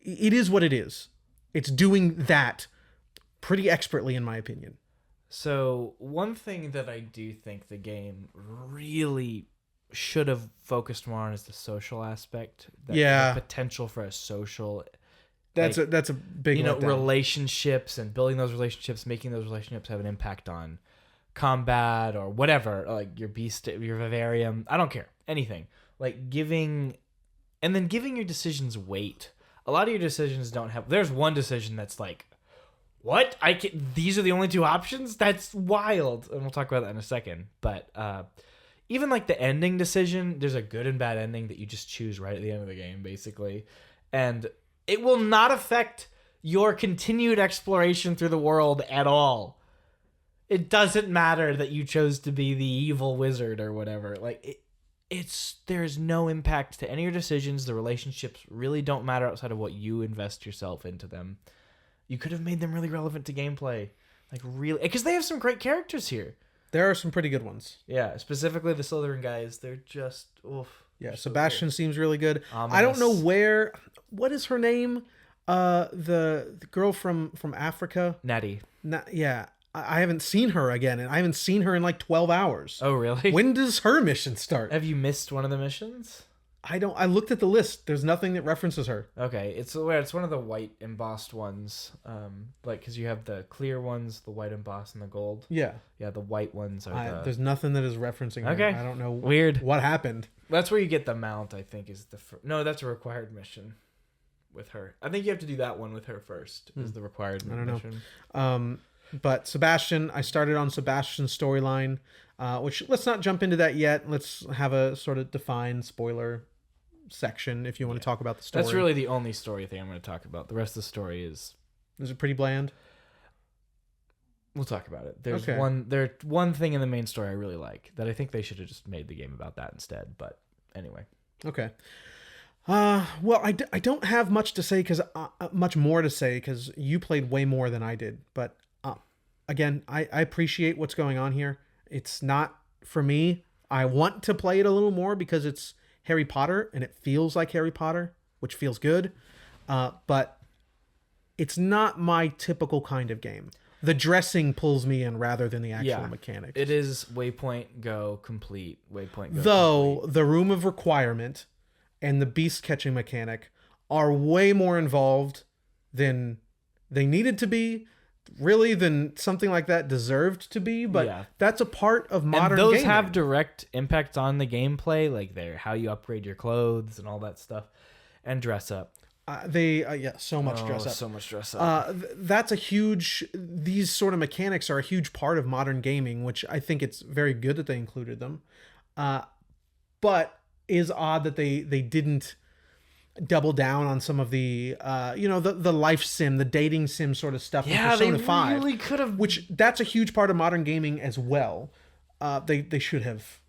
is what it is. It's doing that pretty expertly, in my opinion. So one thing that I do think the game really should have focused more on is the social aspect. The potential for a social. That's a big relationships and building those relationships, making those relationships have an impact on combat or whatever, like your beast, your vivarium, I don't care, anything. Like giving your decisions weight. A lot of your decisions don't have. There's one decision that's like, what? These are the only two options? That's wild. And we'll talk about that in a second. But even like the ending decision, there's a good and bad ending that you just choose right at the end of the game, basically. And it will not affect your continued exploration through the world at all. It doesn't matter that you chose to be the evil wizard or whatever. Like there's no impact to any of your decisions. The relationships really don't matter outside of what you invest yourself into them. You could have made them really relevant to gameplay. Like really, because they have some great characters here. There are some pretty good ones. Yeah, specifically the Slytherin guys. They're just Yeah, Sebastian seems really good. Ominous. I don't know what is her name? The girl from Africa. Natty. Yeah, I haven't seen her again, and I haven't seen her in like 12 hours. Oh, really? When does her mission start? Have you missed one of the missions? I looked at the list. There's nothing that references her. Okay, it's one of the white embossed ones. Like because you have the clear ones, the white embossed, and the gold. Yeah. Yeah, the white ones are. There's nothing that is referencing her. Okay. I don't know. Weird. What happened? That's where you get the mount. I think is no, that's a required mission. With her, I think you have to do that one with her first. Is the required mission. But Sebastian, I started on Sebastian's storyline, which let's not jump into that yet. Let's have a sort of defined spoiler section if you want to talk about the story. That's really the only story thing I'm going to talk about. The rest of the story is it pretty bland? We'll talk about it. There's one thing in the main story I really like that I think they should have just made the game about that instead. But anyway. Okay. Well, I don't have much to say much more to say because you played way more than I did. But again, I appreciate what's going on here. It's not for me. I want to play it a little more because it's Harry Potter and it feels like Harry Potter, which feels good. But it's not my typical kind of game. The dressing pulls me in rather than the actual mechanics. It is Waypoint Go complete. Waypoint Go. Though complete. The Room of Requirement and the beast catching mechanic are way more involved than they needed to be, really, than something like that deserved to be. But that's a part of modern gaming. And those gaming. have direct impact on the gameplay, like how you upgrade your clothes and all that stuff, and dress up. So much dress up. So much dress up. That's these sort of mechanics are a huge part of modern gaming, which I think it's very good that they included them. But is odd that they didn't double down on some of the the life sim, the dating sim sort of stuff. Yeah, Persona they 5, really could have. Which that's a huge part of modern gaming as well. They should have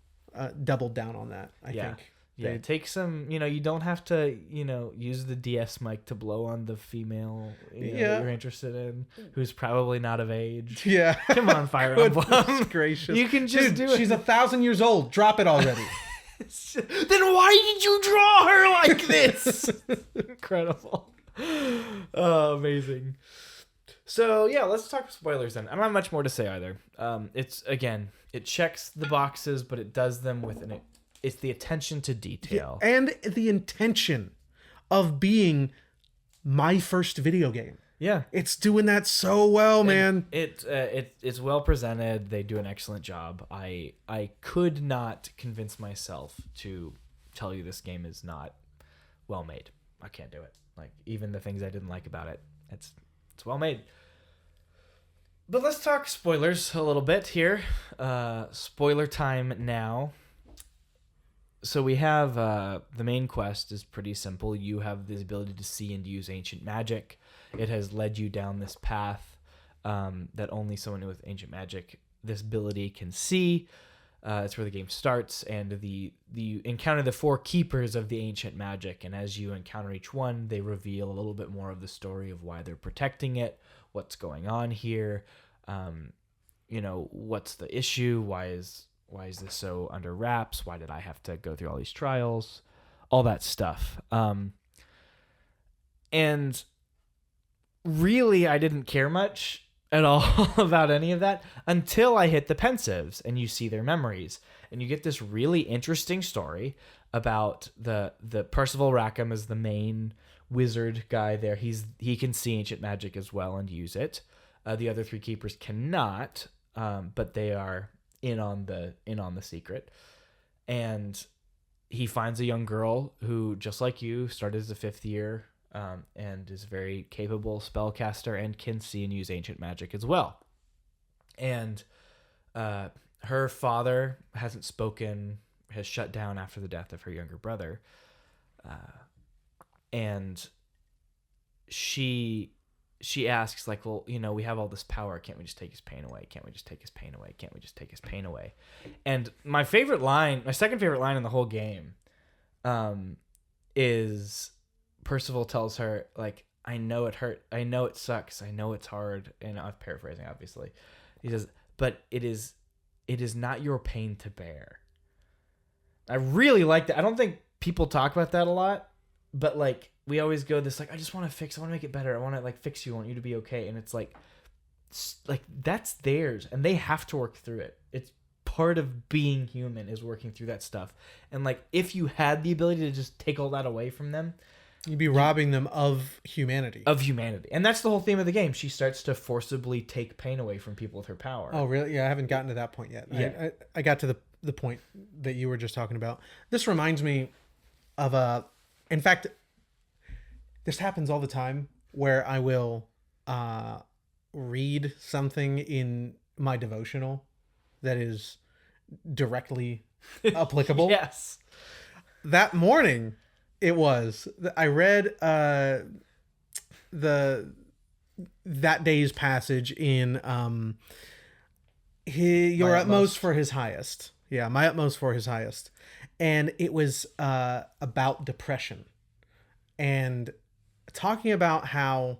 doubled down on that. I think. Yeah, take some. You don't have to. Use the DS mic to blow on the female. That you're interested in, who's probably not of age. Yeah, come on, Fire Emblem. Gracious, you can just do it. She's 1,000 years old. Drop it already. Then why did you draw her like this? Incredible. Oh, amazing. So yeah, let's talk spoilers then. I don't have much more to say either. It checks the boxes, but it does them with it's the attention to detail. Yeah, and the intention of being my first video game. Yeah. It's doing that so well, man. It's well presented. They do an excellent job. I could not convince myself to tell you this game is not well made. I can't do it. Like even the things I didn't like about it, it's well made. But let's talk spoilers a little bit here. Spoiler time now. So we have the main quest is pretty simple. You have the ability to see and use ancient magic. It has led you down this path that only someone with ancient magic, this ability, can see. That's where the game starts, and you encounter the 4 keepers of the ancient magic, and as you encounter each one, they reveal a little bit more of the story of why they're protecting it, what's going on here, what's the issue, why is this so under wraps? Why did I have to go through all these trials? All that stuff. And really, I didn't care much at all about any of that until I hit the pensives and you see their memories. And you get this really interesting story about the Percival Rackham is the main wizard guy there. He can see ancient magic as well and use it. The other 3 keepers cannot. but they are in on the secret. And he finds a young girl who, just like you, started as a 5th year, and is a very capable spellcaster and can see and use ancient magic as well. And her father hasn't spoken, has shut down after the death of her younger brother. And she asks, like, well, we have all this power. Can't we just take his pain away? Can't we just take his pain away? Can't we just take his pain away? And my second favorite line in the whole game, is Percival tells her, like, I know it hurt. I know it sucks. I know it's hard. And I'm paraphrasing, obviously. He says, but it is not your pain to bear. I really like that. I don't think people talk about that a lot, but like, we always go this, like, I want to make it better. I want to like fix you. I want you to be okay. And it's like that's theirs, and they have to work through it. It's part of being human, is working through that stuff. And like, if you had the ability to just take all that away from them, you'd be robbing them of humanity. And that's the whole theme of the game. She starts to forcibly take pain away from people with her power. Oh, really? Yeah, I haven't gotten to that point yet. Yeah. I got to the point that you were just talking about. This reminds me of in fact, this happens all the time, where I will read something in my devotional that is directly applicable. Yes. That morning, I read that day's passage in your utmost for his highest. Yeah, my utmost for his highest. And it was about depression, and talking about how,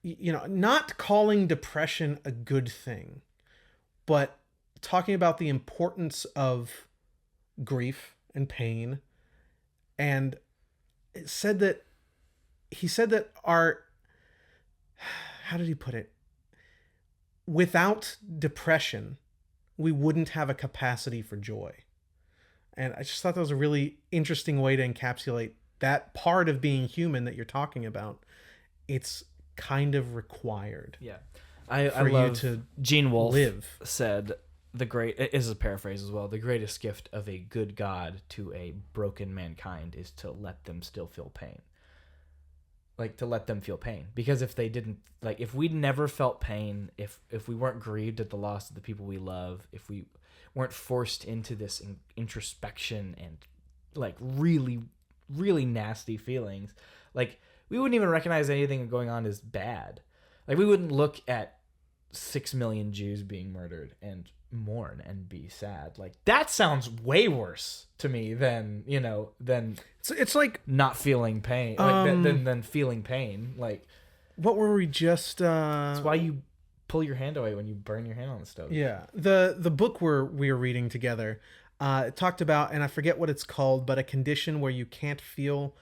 not calling depression a good thing, but talking about the importance of grief and pain. And he said that how did he put it? Without depression, we wouldn't have a capacity for joy. And I just thought that was a really interesting way to encapsulate that part of being human that you're talking about. It's kind of required. Yeah. I love to Gene Wolfe said, it is a paraphrase as well, the greatest gift of a good God to a broken mankind is to let them still feel pain. Like, to let them feel pain. Because if they didn't, like, if we'd never felt pain, if we weren't grieved at the loss of the people we love, if we weren't forced into this introspection and like really, really nasty feelings, like, we wouldn't even recognize anything going on as bad. Like, we wouldn't look at 6 million Jews being murdered and mourn and be sad. Like, that sounds way worse to me than it's like not feeling pain, than feeling pain. Like, what were we just that's why you pull your hand away when you burn your hand on the stove. Yeah, the book we were reading together, it talked about, and I forget what it's called, but a condition where you can't feel,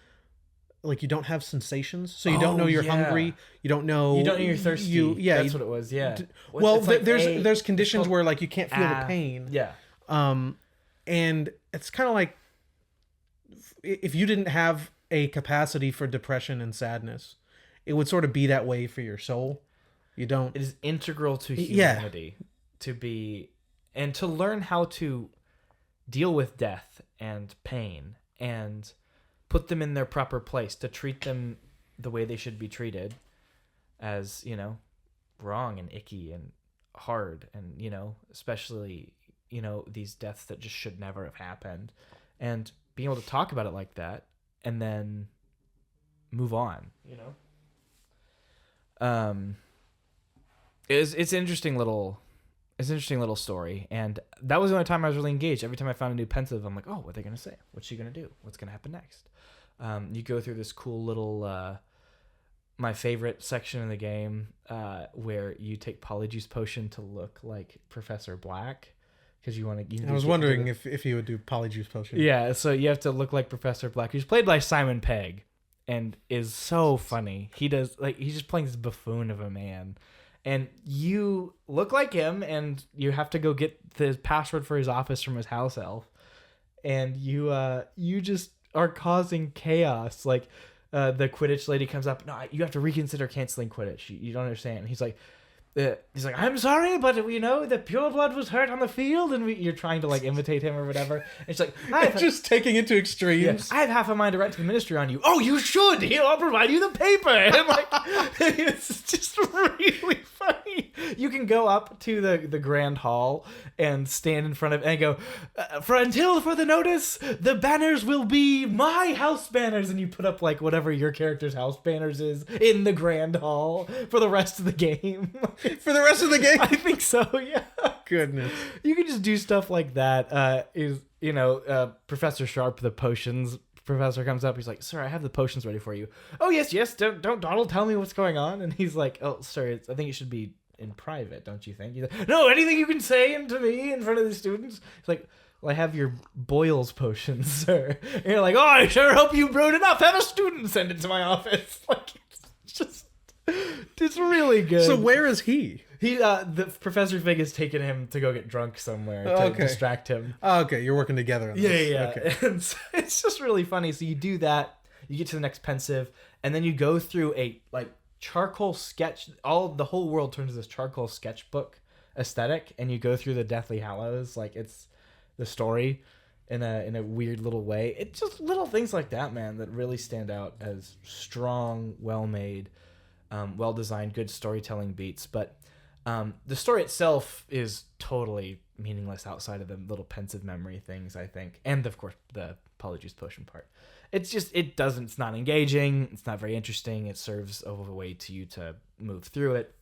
like, you don't have sensations, so you don't know you're hungry, you don't know you're thirsty. That's what it was. Yeah. There's conditions where, like, you can't feel the pain. Yeah. And it's kind of like, if you didn't have a capacity for depression and sadness, it would sort of be that way for your soul. You don't. It is integral to humanity to be, and to learn how to deal with death and pain and put them in their proper place, to treat them the way they should be treated, as, wrong and icky and hard, and, especially, these deaths that just should never have happened, and being able to talk about it like that and then move on, It's an interesting little story, and that was the only time I was really engaged. Every time I found a new pensive, I'm like, oh, what are they going to say? What's she going to do? What's going to happen next? You go through this cool little, my favorite section in the game, where you take Polyjuice Potion to look like Professor Black, because you want to. I was wondering if he would do Polyjuice Potion. Yeah, so you have to look like Professor Black, who's played by Simon Pegg, and is so funny. He's just playing this buffoon of a man. And you look like him, and you have to go get the password for his office from his house elf. And you just are causing chaos. Like, the Quidditch lady comes up, no, you have to reconsider canceling Quidditch. You don't understand. And he's like, he's like, I'm sorry, but the pure blood was hurt on the field, and you're trying to like imitate him or whatever. And she's like, just taking it to extremes. I have half a mind to write to the ministry on you. Oh, you should. I'll provide you the paper. And like, it's just really funny. You can go up to the grand hall and stand in front of and go, for the notice, the banners will be my house banners, and you put up like whatever your character's house banners is in the grand hall for the rest of the game. For the rest of the game? I think so, yeah. Goodness. You can just do stuff like that. Professor Sharp, the potions professor, comes up. He's like, sir, I have the potions ready for you. Oh, yes. Don't Donald tell me what's going on. And he's like, oh, sir, I think it should be in private, don't you think? He's like, no, anything you can say to me in front of the students. He's like, well, I have your boils potions, sir. And you're like, oh, I sure hope you brewed enough. Have a student send it to my office. Like, it's just... It's really good. So where is he? The Professor Fig has taken him to go get drunk somewhere to distract him. Oh, okay, you're working together on this. Yeah. Okay. And so it's just really funny. So you do that, you get to the next pensive, and then you go through a like charcoal sketch. The whole world turns to this charcoal sketchbook aesthetic, and you go through the Deathly Hallows, like it's the story in a weird little way. It's just little things like that, man, that really stand out as strong, well-made, well-designed, good storytelling beats. But the story itself is totally meaningless outside of the little pensive memory things, I think. And, of course, the Polyjuice Potion part. It's not engaging. It's not very interesting. It serves a way to you to move through it.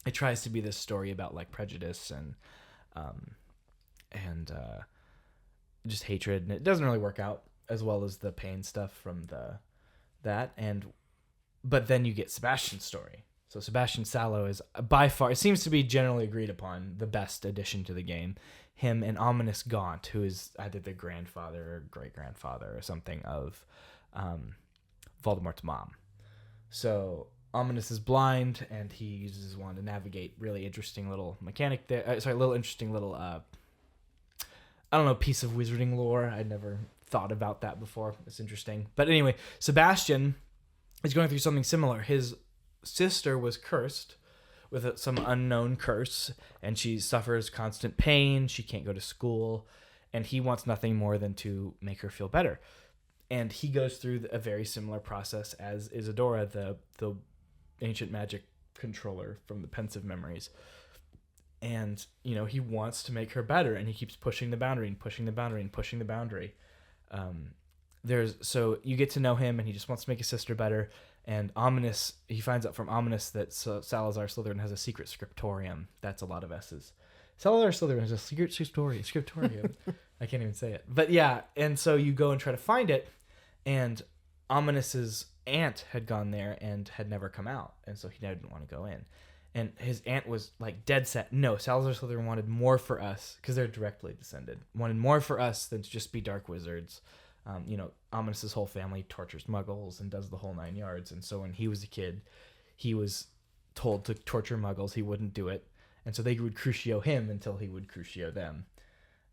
It tries to be this story about, like, prejudice and just hatred. And it doesn't really work out as well as the pain stuff from that. But then you get Sebastian's story. So Sebastian Sallow is by far, it seems to be generally agreed upon, the best addition to the game. Him and Ominous Gaunt, who is either the grandfather or great-grandfather or something of Voldemort's mom. So Ominous is blind, and he uses his wand to navigate really interesting little mechanic there. Interesting little, I don't know, piece of wizarding lore. I'd never thought about that before. It's interesting. But anyway, Sebastian is going through something similar. His sister was cursed with some unknown curse, and she suffers constant pain. She can't go to school, and he wants nothing more than to make her feel better. And he goes through a very similar process as Isadora, the ancient magic controller from the Pensive Memories. And, he wants to make her better, and he keeps pushing the boundary and pushing the boundary and pushing the boundary. So you get to know him, and he just wants to make his sister better. And he finds out from Ominous that Salazar Slytherin has a secret scriptorium. That's a lot of S's. Salazar Slytherin has a secret scriptorium. I can't even say it. But yeah, and so you go and try to find it, and Ominous's aunt had gone there and had never come out, and so he didn't want to go in. And his aunt was like dead set. No, Salazar Slytherin wanted more for us, because they're directly descended. Wanted more for us than to just be dark wizards. Ominous's whole family tortures muggles and does the whole 9 yards. And so when he was a kid, he was told to torture muggles. He wouldn't do it. And so they would Crucio him until he would Crucio them.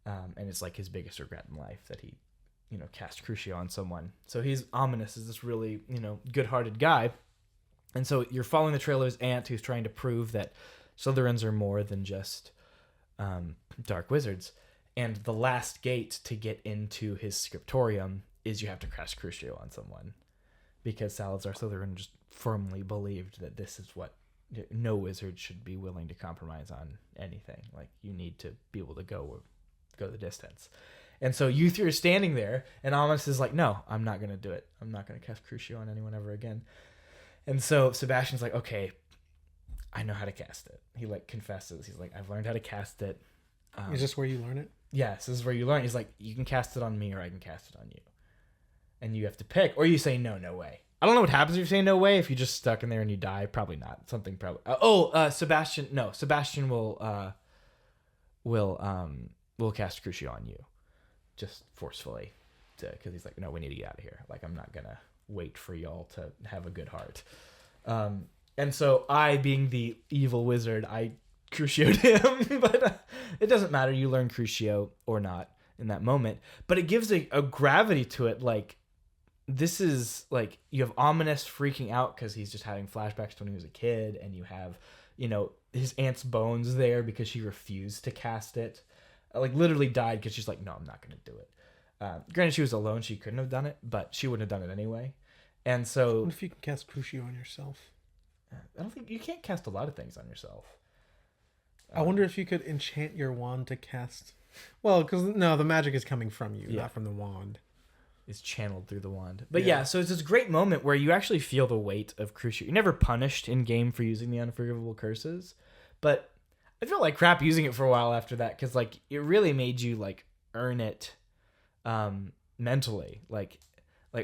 And it's like his biggest regret in life that he, cast Crucio on someone. So Ominous is this really, good-hearted guy. And so you're following the trail of his aunt, who's trying to prove that Slytherins are more than just dark wizards. And the last gate to get into his scriptorium is you have to cast Crucio on someone. Because Salazar Slytherin just firmly believed that this is what no wizard should be willing to compromise on anything. Like, you need to be able to go the distance. And so you're standing there, and Ominous is like, no, I'm not going to do it. I'm not going to cast Crucio on anyone ever again. And so Sebastian's like, okay, I know how to cast it. He confesses. He's like, I've learned how to cast it. Is this where you learn it? Yes, this is where you learn. He's like, you can cast it on me, or I can cast it on you. And you have to pick. Or you say, no way. I don't know what happens if you say no way. If you're just stuck in there and you die, probably not. Something probably... Sebastian... No, Sebastian will cast Crucio on you. Just forcefully. Because he's like, no, we need to get out of here. Like, I'm not going to wait for y'all to have a good heart. And so I, being the evil wizard, I Crucio'd him. But it doesn't matter. You learn Crucio or not in that moment. But it gives a gravity to it. Like, this is you have Ominous freaking out because he's just having flashbacks to when he was a kid, and you have his aunt's bones there because she refused to cast it. Like literally died because she's like, no, I'm not going to do it. Granted, she was alone. She couldn't have done it, but she wouldn't have done it anyway. And so... What if you can cast Crucio on yourself? I don't think... You can't cast a lot of things on yourself. I wonder if you could enchant your wand to cast... Well, because no, the magic is coming from you, not from the wand. It's channeled through the wand. But yeah, so it's this great moment where you actually feel the weight of Crucio. You're never punished in-game for using the unforgivable curses, but I felt like crap using it for a while after that because like it really made you like earn it mentally. Like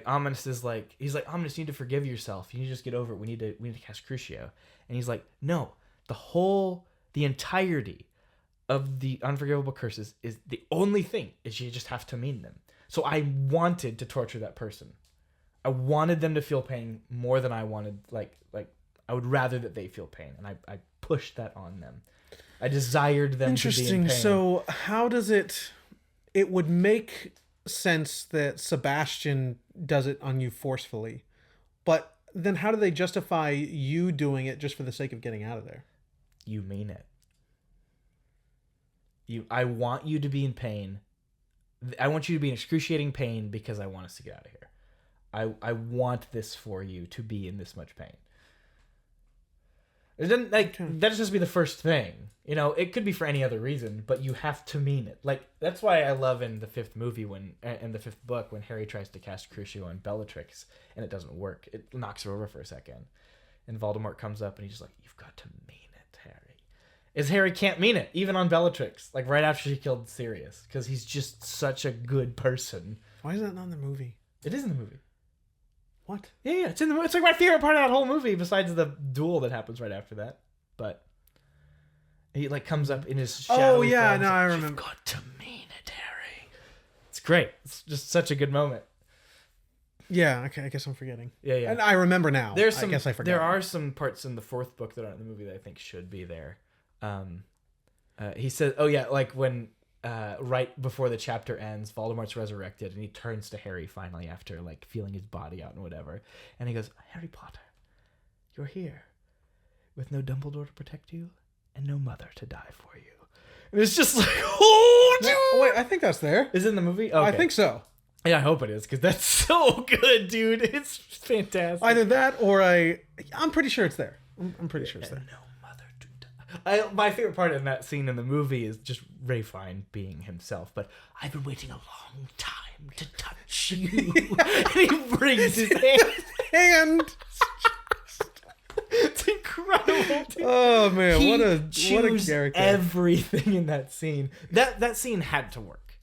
Ominous is like, he's like, Ominous, you need to forgive yourself. You need to just get over it. We need to cast Crucio. And he's like, no, the entirety of the unforgivable curses is the only thing is you just have to mean them. So I wanted to torture that person. I wanted them to feel pain more than I wanted, like I would rather that they feel pain. And I pushed that on them. I desired them to be in pain. So how does it would make sense that Sebastian does it on you forcefully, but then how do they justify you doing it just for the sake of getting out of there? You mean it. I want you to be in pain. I want you to be in excruciating pain because I want us to get out of here. I want this for you to be in this much pain. It doesn't that just be the first thing. You know, it could be for any other reason, but you have to mean it. Like that's why I love in the fifth movie in the fifth book when Harry tries to cast Crucio on Bellatrix and it doesn't work. It knocks her over for a second, and Voldemort comes up and he's just like, "You've got to mean it, Harry." Harry can't mean it even on Bellatrix. Like right after she killed Sirius, because he's just such a good person. Why is that not in the movie? It is in the movie. What? Yeah, it's in the movie. It's like my favorite part of that whole movie, besides the duel that happens right after that. But he like comes up in his shadow. Oh yeah, no, I remember. You've got to mean it, Harry. It's great. It's just such a good moment. Yeah, okay, I guess I'm forgetting. Yeah. And I remember now. I guess I forgot. There are some parts in the fourth book that aren't in the movie that I think should be there. He says, "Oh yeah, like when." Right before the chapter ends, Voldemort's resurrected and he turns to Harry finally after like feeling his body out and whatever. And he goes, "Harry Potter, you're here with no Dumbledore to protect you and no mother to die for you." And it's just like, oh, dude. No, wait, I think that's there. Is it in the movie? Okay. I think so. Yeah, I hope it is because that's so good, dude. It's fantastic. Either that or I'm pretty sure it's there. I'm pretty sure it's there. No. My favorite part in that scene in the movie is just Ray Fine being himself, but I've been waiting a long time to touch you. And he brings his hand. It's incredible, dude. Oh man, what a character. Everything in that scene. That scene had to work.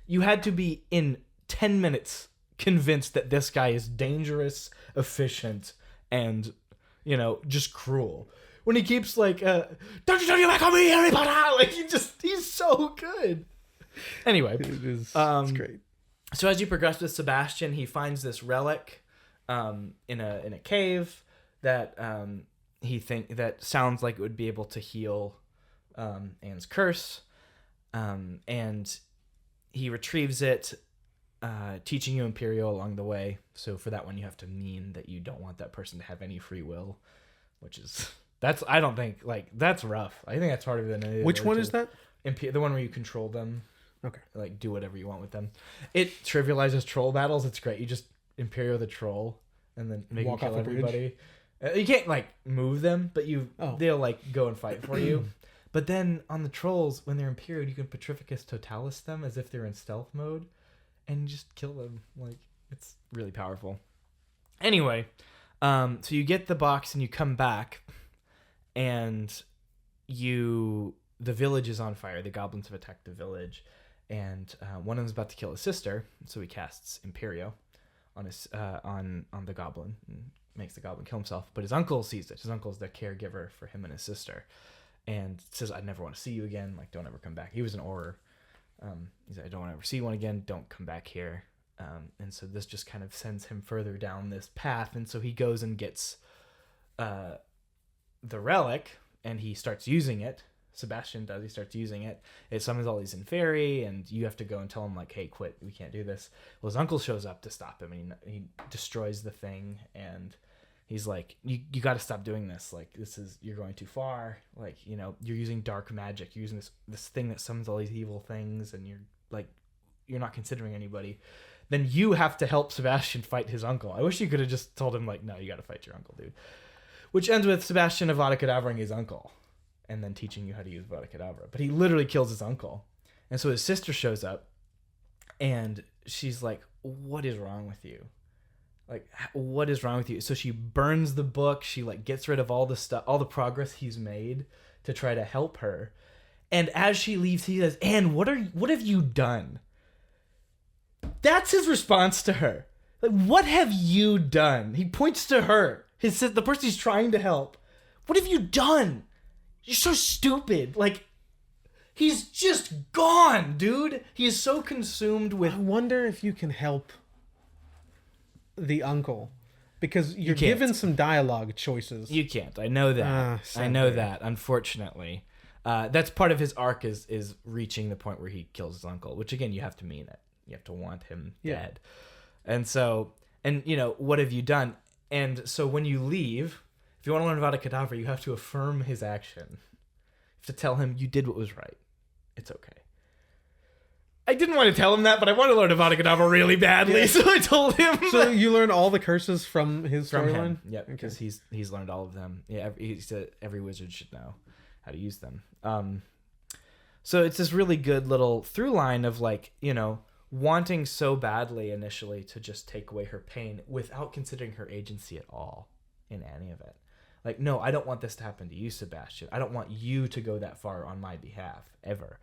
You had to be in 10 minutes convinced that this guy is dangerous, efficient, and just cruel. When he keeps like, "Don't you turn your back on me, Harry Potter!" Like he's so good. Anyway, it's great. So as you progress with Sebastian, he finds this relic, in a cave that that sounds like it would be able to heal, Anne's curse, and he retrieves it, teaching you Imperial along the way. So for that one, you have to mean that you don't want that person to have any free will, which is. I don't think, that's rough. I think that's harder than any. Which one is that? The one where you control them. Okay. Like, do whatever you want with them. It trivializes troll battles. It's great. You just Imperial the troll and then make him kill everybody. You can't, move them, but they'll, go and fight for you. But then on the trolls, when they're Imperial, you can Petrificus Totalis them as if they're in stealth mode and just kill them. It's really powerful. Anyway, so you get the box and you come back. And the village is on fire. The goblins have attacked the village, and one of them is about to kill his sister. So he casts Imperio on the goblin and makes the goblin kill himself. But his uncle sees it. His uncle is the caregiver for him and his sister, and says, "I never want to see you again. Don't ever come back." He was an Auror. He said, "I don't want to ever see you again. Don't come back here." And so this just kind of sends him further down this path. And so he goes and gets the relic, and he starts using it. Sebastian does. He starts using it. It summons all these Inferi, and you have to go and tell him, "Hey, quit. We can't do this." Well, his uncle shows up to stop him, and he destroys the thing, and he's like, you got to stop doing this. Like, you're going too far. Like, you know, you're using dark magic. You're using this thing that summons all these evil things, and you're not considering anybody. Then you have to help Sebastian fight his uncle. I wish you could have just told him, like, no, you got to fight your uncle, dude. Which ends with Sebastian Avada Kedavraing his uncle and then teaching you how to use Avada Kedavra. But he literally kills his uncle. And so his sister shows up and she's like, what is wrong with you? Like, what is wrong with you? So she burns the book. She like gets rid of all the stuff, all the progress he's made to try to help her. And as she leaves, he says, Anne, what have you done? That's his response to her. Like, what have you done? He points to her, the person he's trying to help. What have you done? You're so stupid. Like, he's just gone, dude. He is so consumed with... I wonder if you can help the uncle. Because you're given some dialogue choices. You can't. I know that. I know that, unfortunately. That's part of his arc is reaching the point where he kills his uncle. Which, again, you have to mean it. You have to want him dead. And so, and you know, what have you done? And so when you leave, if you want to learn about a Kedavra, you have to affirm his action. You have to tell him you did what was right. It's okay. I didn't want to tell him that, but I want to learn Avada Kedavra really badly, so I told him. So you learn all the curses from his storyline? Yep, because he's learned all of them. Yeah, he said every wizard should know how to use them. So it's this really good little through line of, like, you know, wanting so badly initially to just take away her pain without considering her agency at all in any of it. Like, no, I don't want this to happen to you, Sebastian. I don't want you to go that far on my behalf, ever.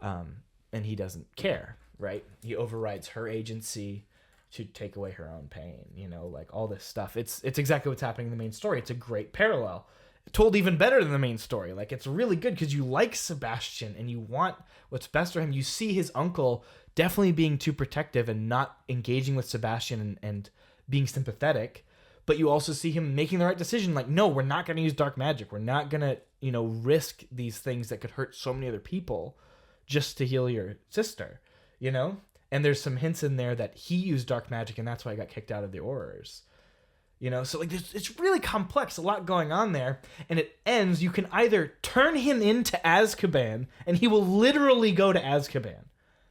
And he doesn't care, right? He overrides her agency to take away her own pain, you know, like all this stuff. It's exactly what's happening in the main story. It's a great parallel. Told even better than the main story. Like, it's really good because you like Sebastian and you want what's best for him. You see his uncle definitely being too protective and not engaging with Sebastian and being sympathetic, but you also see him making the right decision. Like, no, we're not going to use dark magic. We're not going to, you know, risk these things that could hurt so many other people just to heal your sister, you know? And there's some hints in there that he used dark magic and that's why he got kicked out of the Aurors. You know, so like it's really complex, a lot going on there, and it ends. You can either turn him into Azkaban, and he will literally go to Azkaban.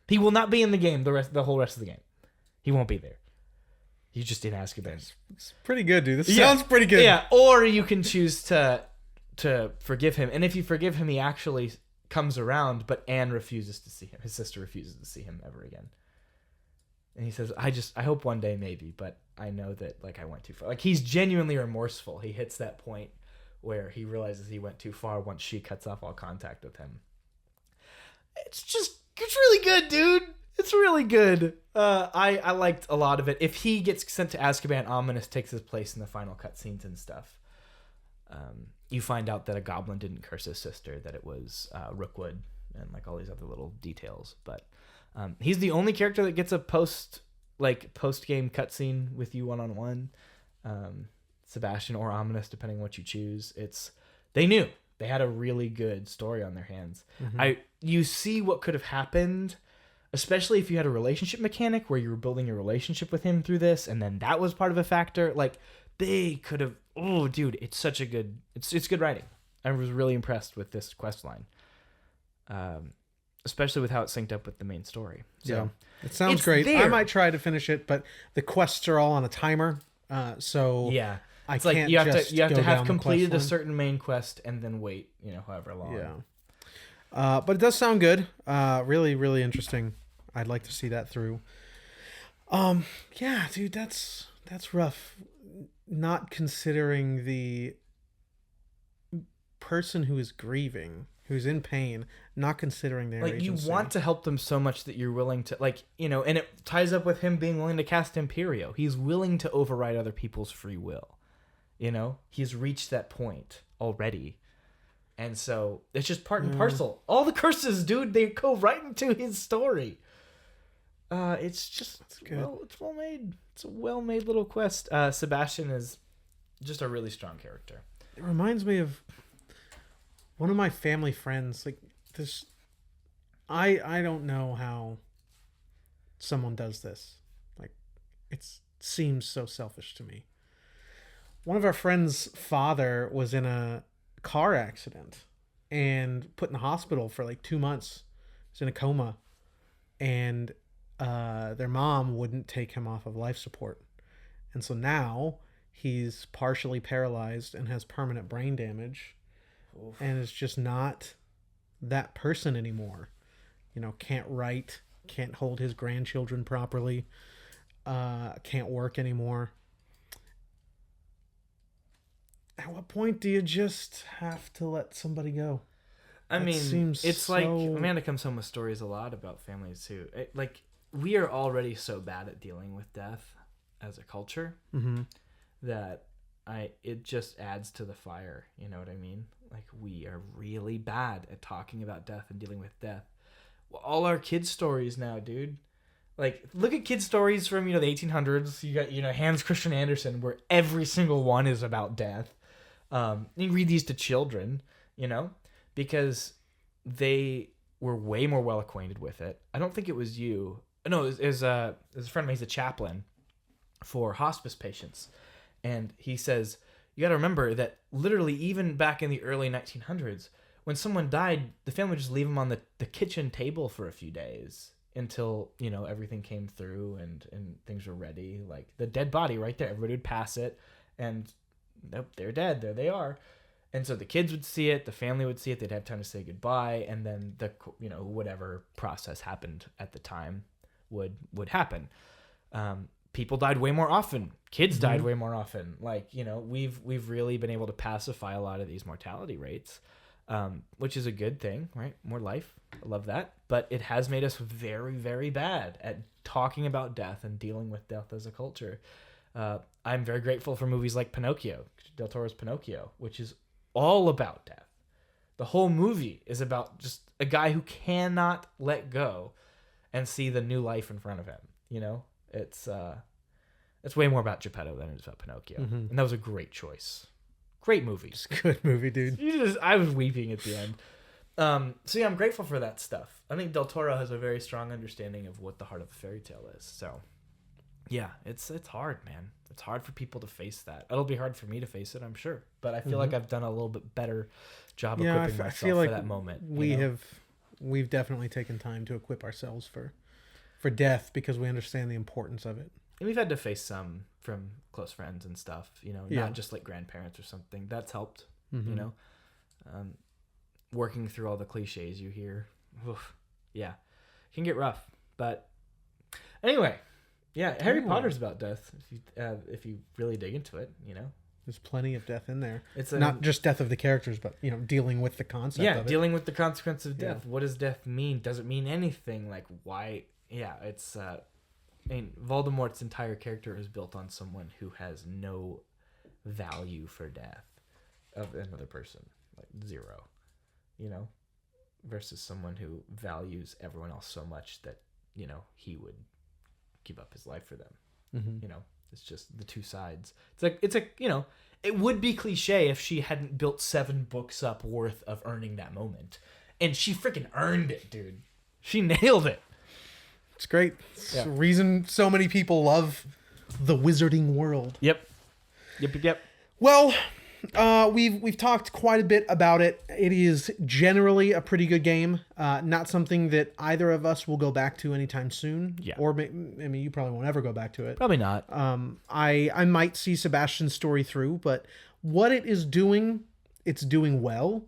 He will not be in the game the whole rest of the game. He won't be there. He's just in Azkaban. It's pretty good, dude. This sounds pretty good. Yeah, or you can choose to forgive him, and if you forgive him, he actually comes around, but Anne refuses to see him. His sister refuses to see him ever again. And he says, I hope one day maybe, but I know that, like, I went too far. Like, he's genuinely remorseful. He hits that point where he realizes he went too far once she cuts off all contact with him. It's really good, dude. It's really good. I liked a lot of it. If he gets sent to Azkaban, Ominous takes his place in the final cutscenes and stuff. You find out that a goblin didn't curse his sister, that it was Rookwood and, like, all these other little details, but... he's the only character that gets a post-game cutscene with you one-on-one. Sebastian or Ominous, depending on what you choose. They knew. They had a really good story on their hands. Mm-hmm. You see what could have happened, especially if you had a relationship mechanic where you were building a relationship with him through this, and then that was part of a factor. Like, they could have... Oh, dude, it's such a good... It's good writing. I was really impressed with this quest line. Especially with how it synced up with the main story. So, yeah, it sounds great. There. I might try to finish it, but the quests are all on a timer, so yeah, it's like you have to have completed a certain main quest and then wait, you know, however long. Yeah, but it does sound good. Really, really interesting. I'd like to see that through. Yeah, dude, that's rough. Not considering the person who is grieving, who's in pain, not considering their agency. You want to help them so much that you're willing to, like, you know, and it ties up with him being willing to cast Imperio. He's willing to override other people's free will. You know, he's reached that point already. And so it's just part and parcel. All the curses, dude, they go right into his story. It's good. Well, it's well made. It's a well-made little quest. Sebastian is just a really strong character. It reminds me of one of my family friends. Like this, I don't know how someone does this. Like, it seems so selfish to me. One of our friends' father was in a car accident and put in the hospital for like 2 months. He's in a coma, and their mom wouldn't take him off of life support, and so now he's partially paralyzed and has permanent brain damage. Oof. And is just not that person anymore. Can't write, can't hold his grandchildren properly, can't work anymore. At what point do you just have to let somebody go? I mean, it's like Amanda comes home with stories a lot about families who, like, we are already so bad at dealing with death as a culture that it just adds to the fire. You know what I mean? Like, we are really bad at talking about death and dealing with death. Well, all our kids' stories now, dude. Like, look at kids' stories from, the 1800s. You got, Hans Christian Andersen, where every single one is about death. You read these to children, because they were way more well acquainted with it. I don't think it was you. No, it was a friend of mine. He's a chaplain for hospice patients. And he says, you got to remember that literally even back in the early 1900s, when someone died, the family would just leave them on the kitchen table for a few days until, everything came through and things were ready. Like, the dead body right there, everybody would pass it, and nope, they're dead. There they are. And so the kids would see it, the family would see it, they'd have time to say goodbye, and then whatever process happened at the time would happen. People died way more often. Kids died way more often. Like, we've really been able to pacify a lot of these mortality rates, which is a good thing, right? More life. I love that. But it has made us very, very bad at talking about death and dealing with death as a culture. I'm very grateful for movies like Pinocchio, Del Toro's Pinocchio, which is all about death. The whole movie is about just a guy who cannot let go and see the new life in front of him. It's way more about Geppetto than it is about Pinocchio. And that was a great choice. Great movie. It's a good movie, dude. I was weeping at the end. So yeah, I'm grateful for that stuff. I think Del Toro has a very strong understanding of what the heart of a fairy tale is. So yeah, it's hard, man. It's hard for people to face that. It'll be hard for me to face it, I'm sure. But I feel like I've done a little bit better job equipping myself for that moment. We've definitely taken time to equip ourselves for death because we understand the importance of it. And we've had to face some from close friends and stuff, not just like grandparents or something. That's helped, working through all the cliches you hear. Oof, yeah, it can get rough. But anyway, yeah, Harry Potter's about death. If you really dig into it, there's plenty of death in there. It's not just death of the characters, but dealing with the concept. Yeah, of it. Dealing with the consequence of death. Yeah. What does death mean? Does it mean anything? Like, why? Yeah, it's. Voldemort's entire character is built on someone who has no value for death of another person, like zero, versus someone who values everyone else so much that he would give up his life for them. It's just the two sides. It's like it would be cliche if she hadn't built 7 books up worth of earning that moment, and she freaking earned it, dude. She nailed it. It's great. It's the reason so many people love the wizarding world. Yep. Well, we've talked quite a bit about it. It is generally a pretty good game. Not something that either of us will go back to anytime soon. Yeah. Or you probably won't ever go back to it. Probably not. I might see Sebastian's story through, but what it is doing, it's doing well,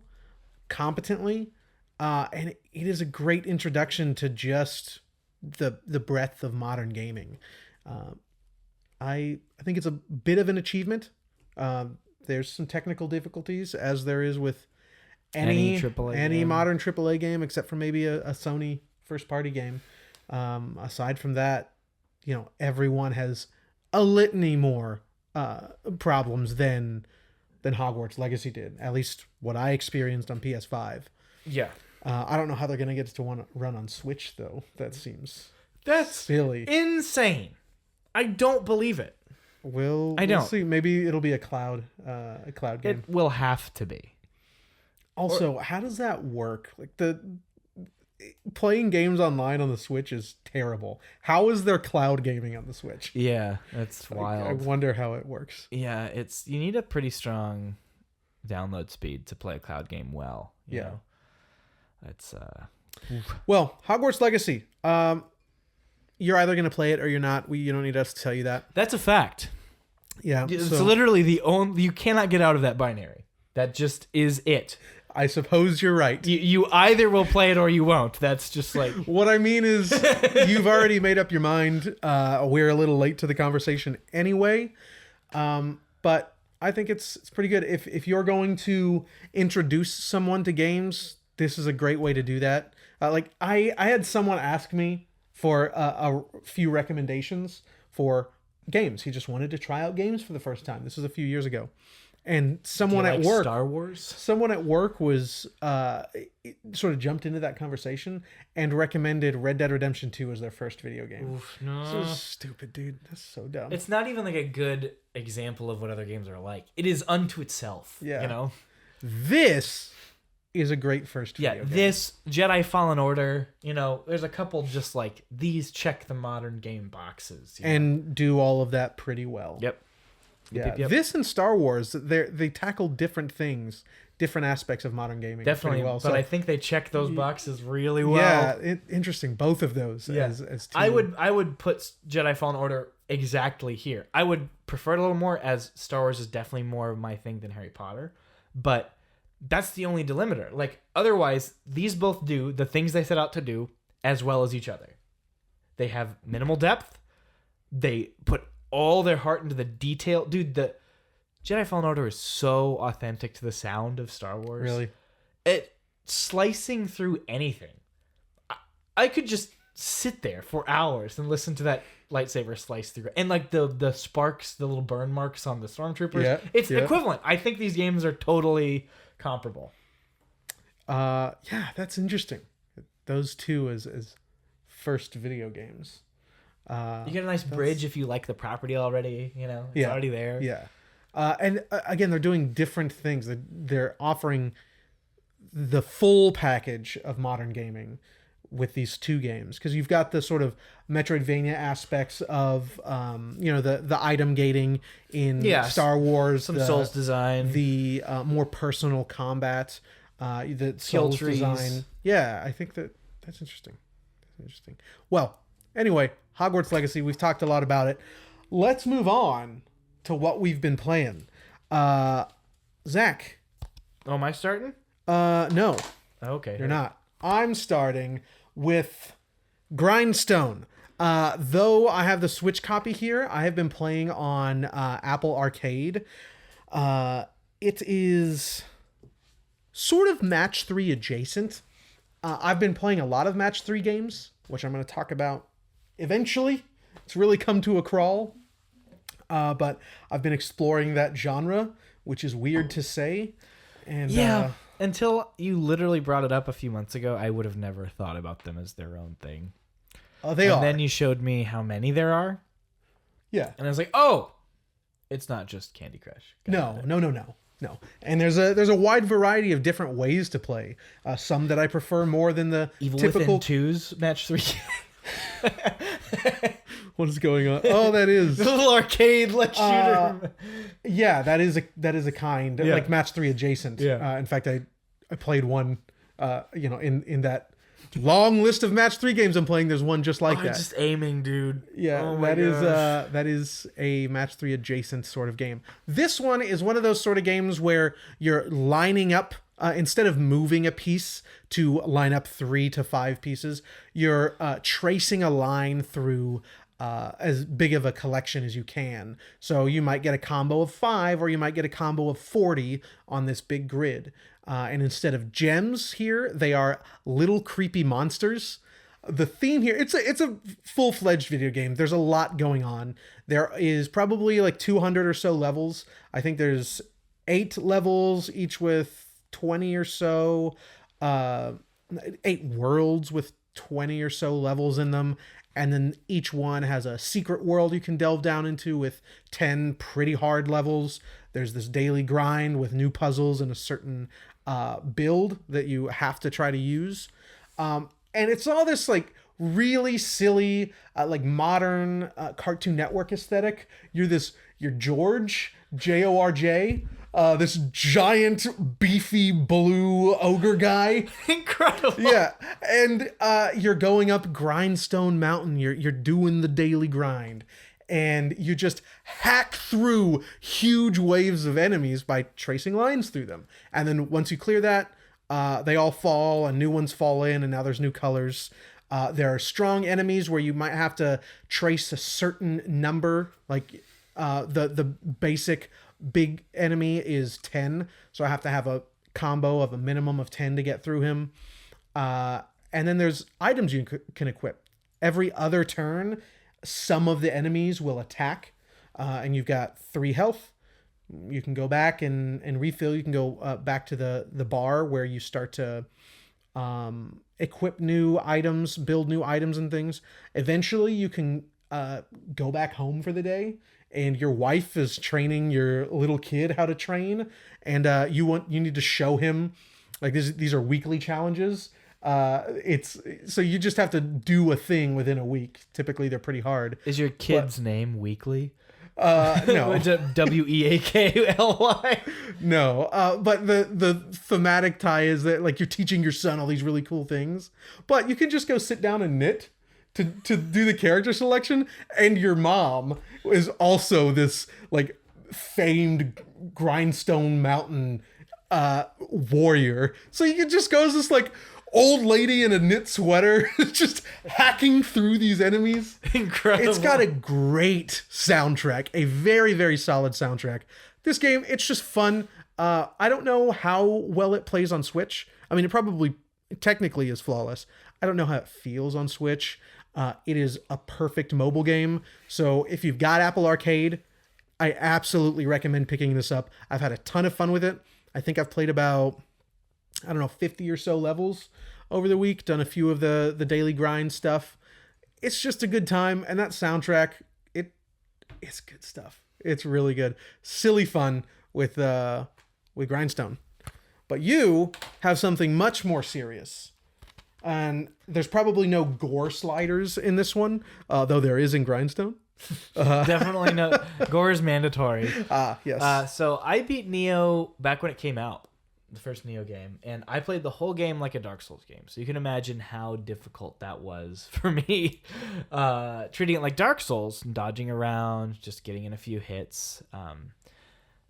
competently, and it is a great introduction to just the breadth of modern gaming. I think it's a bit of an achievement. There's some technical difficulties, as there is with any modern AAA game, except for maybe a Sony first-party game. Aside from that, everyone has a litany more problems than Hogwarts Legacy did. At least what I experienced on PS5. Yeah. I don't know how they're going to get it to run on Switch, though. That's silly. Insane. I don't believe it. We'll see. Maybe it'll be a cloud game. It will have to be. Also, how does that work? Like playing games online on the Switch is terrible. How is there cloud gaming on the Switch? Yeah, that's wild. I wonder how it works. Yeah, you need a pretty strong download speed to play a cloud game well. You know? It's well, Hogwarts Legacy. You're either going to play it or you're not. You don't need us to tell you that. That's a fact. Yeah. It's literally the only... You cannot get out of that binary. That just is it. I suppose you're right. You either will play it or you won't. That's just like... What I mean is you've already made up your mind. We're a little late to the conversation anyway. But I think it's pretty good. If you're going to introduce someone to games, this is a great way to do that. Like I had someone ask me for a few recommendations for games. He just wanted to try out games for the first time. This was a few years ago. And someone at work, Star Wars? Someone at work was sort of jumped into that conversation and recommended Red Dead Redemption 2 as their first video game. Oof, no. So stupid, dude. That's so dumb. It's not even like a good example of what other games are like. It is unto itself. Yeah. You know? This is a great first video game. This Jedi Fallen Order, you know, there's a couple just like these check the modern game boxes. And do all of that pretty well. Yep. Yeah, Yep. This and Star Wars, they tackle different things, different aspects of modern gaming. Definitely, well. but So, I think they check those boxes really well. Yeah, interesting. Both of those. Yeah. As two. I would put Jedi Fallen Order exactly here. I would prefer it a little more, as Star Wars is definitely more of my thing than Harry Potter, but that's the only delimiter. Like otherwise, these both do the things they set out to do as well as each other. They have minimal depth. They put all their heart into the detail. Dude, the Jedi Fallen Order is so authentic to the sound of Star Wars. Really? It slicing through anything. I could just sit there for hours and listen to that lightsaber slice through. And like the sparks, the little burn marks on the stormtroopers. It's equivalent. I think these games are totally comparable. Yeah, that's interesting. Those two as first video games. You get a nice bridge if you like the property already, you know, it's already there. Yeah. And again, they're doing different things. They're offering the full package of modern gaming with these two games. Because you've got the sort of Metroidvania aspects of, the item gating in Star Wars. Some Souls design. The more personal combat. The Souls design. Yeah, I think that's interesting. Well, anyway, Hogwarts Legacy, we've talked a lot about it. Let's move on to what we've been playing. Zach. Oh, am I starting? No. Okay. You're not. I'm starting with Grindstone. Though I have the Switch copy here, I have been playing on Apple Arcade. It is sort of Match 3 adjacent. I've been playing a lot of Match 3 games, which I'm going to talk about eventually. It's really come to a crawl. But I've been exploring that genre, which is weird to say. And until you literally brought it up a few months ago, I would have never thought about them as their own thing. Oh, they are. And then you showed me how many there are. Yeah. And I was like, oh, it's not just Candy Crush. No. And there's a wide variety of different ways to play. Some that I prefer more than the Evil typical Within 2's Match 3. What is going on? Oh, that is the little arcade shooter. Yeah, that is a kind like Match 3 adjacent. Yeah. In fact, I played one. In that long list of Match 3 games I'm playing, there's one just like that. Just aiming, dude. Yeah, that is a Match 3 adjacent sort of game. This one is one of those sort of games where you're lining up. Instead of moving a piece to line up 3 to 5 pieces, you're tracing a line through as big of a collection as you can. So you might get a combo of 5 or you might get a combo of 40 on this big grid. And instead of gems here, they are little creepy monsters. The theme here, it's a full-fledged video game. There's a lot going on. There is probably like 200 or so levels. I think there's 8 levels, each with 20 or so, 8 worlds with 20 or so levels in them. And then each one has a secret world you can delve down into with 10 pretty hard levels. There's this daily grind with new puzzles and a certain build that you have to try to use. And And it's all this like really silly, like modern Cartoon Network aesthetic. You're George, Jorj, this giant, beefy blue ogre guy. Incredible. Yeah, and you're going up Grindstone Mountain. You're doing the daily grind, and you just hack through huge waves of enemies by tracing lines through them. And then once you clear that, they all fall, and new ones fall in, and now there's new colors. There are strong enemies where you might have to trace a certain number, like the basic big enemy is 10, so I have to have a combo of a minimum of 10 to get through him. And then there's items you can equip. Every other turn, some of the enemies will attack, and you've got 3 health. You can go back and refill. You can go back to the bar where you start to equip new items, build new items and things. Eventually, you can go back home for the day, and your wife is training your little kid how to train, and you need to show him, like, these are weekly challenges. It's so you just have to do a thing within a week. Typically, they're pretty hard. Is your kid's name Weekly? No. Weekly? No. But the thematic tie is that, like, you're teaching your son all these really cool things, but you can just go sit down and knit to do the character selection. And your mom is also this, like, famed Grindstone Mountain warrior. So you can just go as this, like, old lady in a knit sweater just hacking through these enemies. Incredible. It's got a great soundtrack, a very, very solid soundtrack. This game, it's just fun. I don't know how well it plays on Switch. I mean, it probably technically is flawless. I don't know how it feels on Switch. It is a perfect mobile game. So if you've got Apple Arcade, I absolutely recommend picking this up. I've had a ton of fun with it. I think I've played about, 50 or so levels over the week, done a few of the daily grind stuff. It's just a good time, and that soundtrack, it's good stuff. It's really good. Silly fun with Grindstone. But you have something much more serious. And there's probably no gore sliders in this one, though there is in Grindstone. Definitely no. Gore is mandatory. Yes. So I beat Nioh back when it came out, the first Nioh game, and I played the whole game like a Dark Souls game. So you can imagine how difficult that was for me, treating it like Dark Souls, dodging around, just getting in a few hits.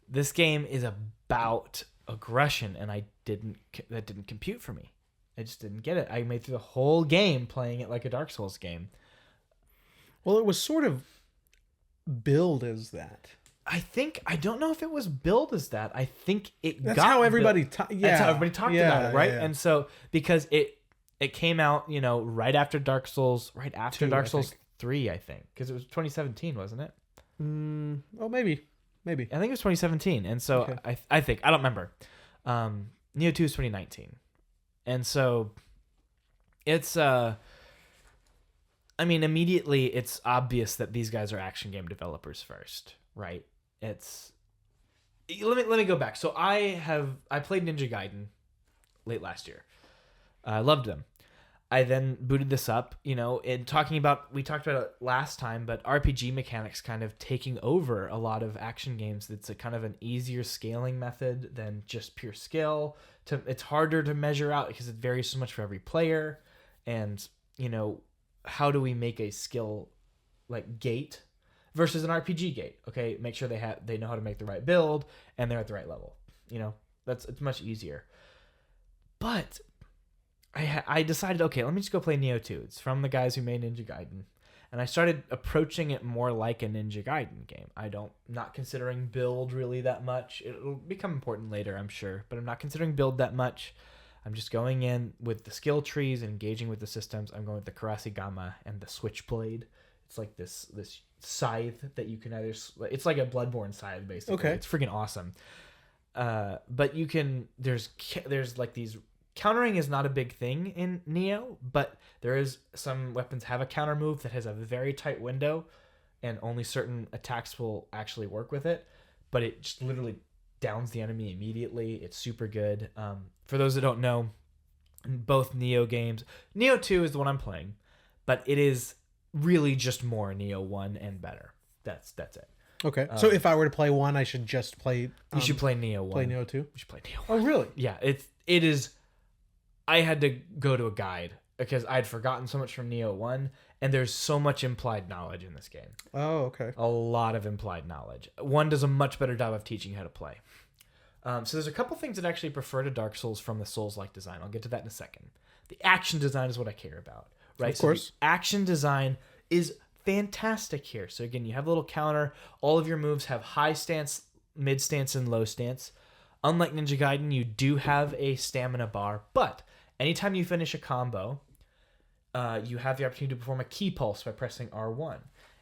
This game is about aggression, and that didn't compute for me. I just didn't get it. I made through the whole game playing it like a Dark Souls game. Well, it was sort of billed as that. I don't know if it was billed as that. I think that's how everybody that's how everybody talked about it, right? Yeah. And so because it came out, right after Dark Souls, Dark Souls 3, I think, because it was 2017, wasn't it? Oh, maybe. I think it was 2017, and so okay. I think I don't remember. Nioh 2 is 2019, and so it's immediately it's obvious that these guys are action game developers first, right? Let me go back. So I played Ninja Gaiden late last year. I loved them. I then booted this up, we talked about it last time, but RPG mechanics kind of taking over a lot of action games. It's a kind of an easier scaling method than just pure skill. It's harder to measure out because it varies so much for every player. And, how do we make a skill like gate versus an RPG gate? Okay, make sure they know how to make the right build and they're at the right level. It's much easier. But I decided, okay, let me just go play Nioh 2. It's from the guys who made Ninja Gaiden. And I started approaching it more like a Ninja Gaiden game. Not considering build really that much. It'll become important later, I'm sure, but I'm not considering build that much. I'm just going in with the skill trees and engaging with the systems. I'm going with the Karasugama and the Switchblade. It's like this scythe that you can it's like a Bloodborne scythe, basically. Okay. It's freaking awesome. But you can, there's like these, countering is not a big thing in Nioh, but there is some weapons have a counter move that has a very tight window and only certain attacks will actually work with it, but it just literally downs the enemy immediately. It's super good. For those that don't know, in both Neo games. Neo 2 is the one I'm playing, but it is really just more Neo 1 and better. That's it. Okay. So if I were to play 1, I should just play... You should play Neo 1. Play Neo 2? You should play Neo 1. Oh, really? Yeah, it is... I had to go to a guide because I'd forgotten so much from Neo 1, and there's so much implied knowledge in this game. Oh, okay. A lot of implied knowledge. 1 does a much better job of teaching how to play. So there's a couple things that actually prefer to Dark Souls from the Souls-like design. I'll get to that in a second. The action design is what I care about, right? Of course. So the action design is fantastic here. So again, you have a little counter. All of your moves have high stance, mid stance, and low stance. Unlike Ninja Gaiden, you do have a stamina bar, but anytime you finish a combo, you have the opportunity to perform a key pulse by pressing R1.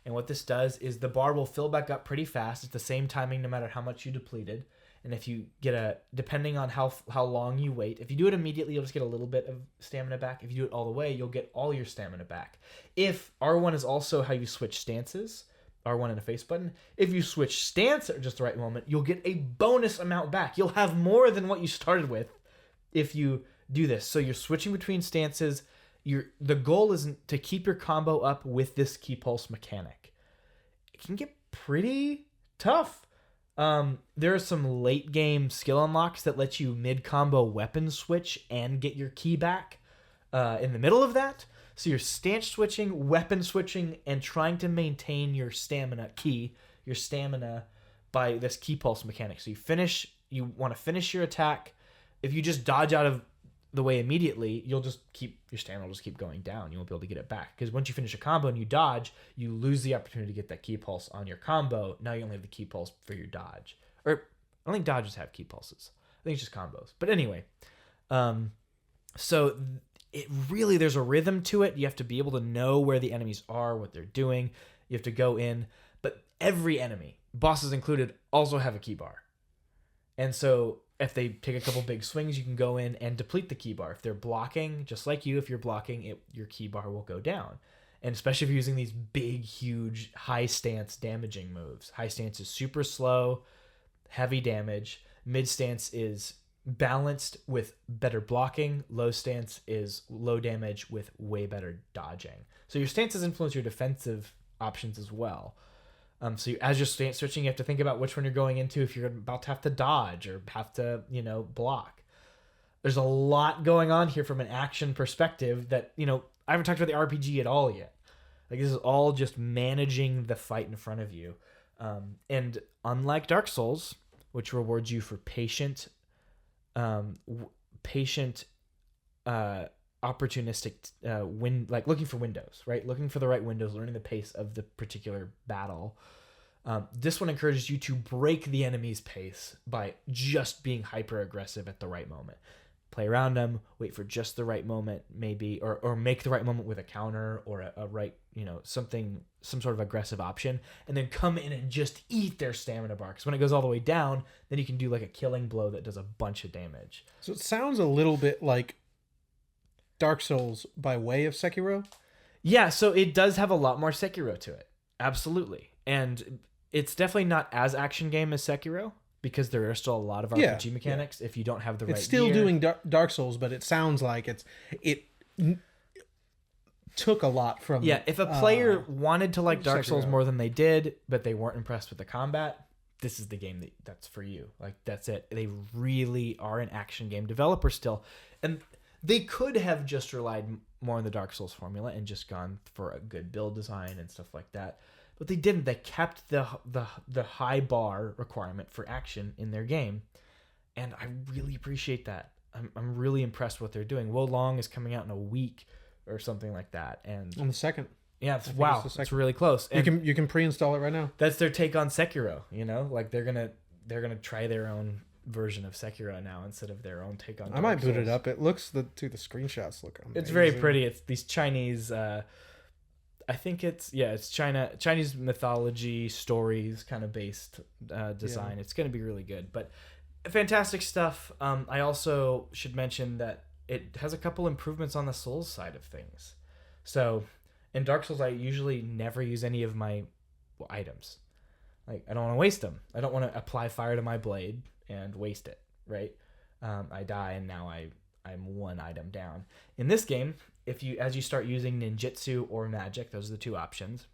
And what this does is the bar will fill back up pretty fast. It's the same timing no matter how much you depleted. And if you get depending on how long you wait, if you do it immediately, you'll just get a little bit of stamina back. If you do it all the way, you'll get all your stamina back. If R1 is also how you switch stances, R1 and a face button, if you switch stance at just the right moment, you'll get a bonus amount back. You'll have more than what you started with if you do this. So you're switching between stances. The goal is to keep your combo up with this key pulse mechanic. It can get pretty tough. There are some late game skill unlocks that let you mid combo weapon switch and get your key back in the middle of that. So you're stance switching, weapon switching, and trying to maintain your stamina by this key pulse mechanic. So you want to finish your attack. If you just dodge out of the way immediately, your stamina will just keep going down. You won't be able to get it back because once you finish a combo and you dodge, you lose the opportunity to get that key pulse on your combo. Now you only have the key pulse for your dodge. Or I don't think dodges have key pulses. I think it's just combos. But anyway, so there's a rhythm to it. You have to be able to know where the enemies are, what they're doing. You have to go in. But every enemy, bosses included, also have a key bar. And so if they take a couple big swings, you can go in and deplete the key bar. If they're blocking, just like you, if you're blocking, your key bar will go down. And especially if you're using these big, huge, high stance damaging moves. High stance is super slow, heavy damage. Mid stance is balanced with better blocking. Low stance is low damage with way better dodging. So your stances influence your defensive options as well. So as you're stance switching, you have to think about which one you're going into if you're about to have to dodge or have to, block. There's a lot going on here from an action perspective that, I haven't talked about the RPG at all yet. Like, this is all just managing the fight in front of you. And unlike Dark Souls, which rewards you for patient, opportunistic looking for windows, right? Looking for the right windows, learning the pace of the particular battle. This one encourages you to break the enemy's pace by just being hyper aggressive at the right moment. Play around them, wait for just the right moment, maybe, or make the right moment with a counter or a right, some sort of aggressive option, and then come in and just eat their stamina bar. Because when it goes all the way down, then you can do like a killing blow that does a bunch of damage. So it sounds a little bit like Dark Souls by way of Sekiro? Yeah, so it does have a lot more Sekiro to it. Absolutely. And it's definitely not as action game as Sekiro because there are still a lot of RPG mechanics if you don't have the right It's still gear. doing Dark Souls, but it sounds like it took a lot from... Yeah, if a player wanted to like Dark Sekiro. Souls more than they did, but they weren't impressed with the combat, this is the game that's for you. Like, that's it. They really are an action game developer still. And they could have just relied more on the Dark Souls formula and just gone for a good build design and stuff like that. But they didn't. They kept the high bar requirement for action in their game. And I really appreciate that. I'm really impressed with what they're doing. Wo Long is coming out in a week or something like that. And on the 2nd. Yeah, it's really close. And you can pre-install it right now. That's their take on Sekiro, Like they're gonna try their own version of Sekiro now instead of their own take on Dark I might boot Souls. it up. It looks the screenshots look amazing. It's very pretty. It's these Chinese I think it's Chinese mythology stories kind of based design. Yeah. It's going to be really good, but fantastic stuff. I also should mention that it has a couple improvements on the Souls side of things. So in Dark Souls, I usually never use any of my items. Like, I don't want to waste them. I don't want to apply fire to my blade and waste it, right? I die and now I I'm one item down. In this game, as you start using ninjutsu or magic, those are the two options.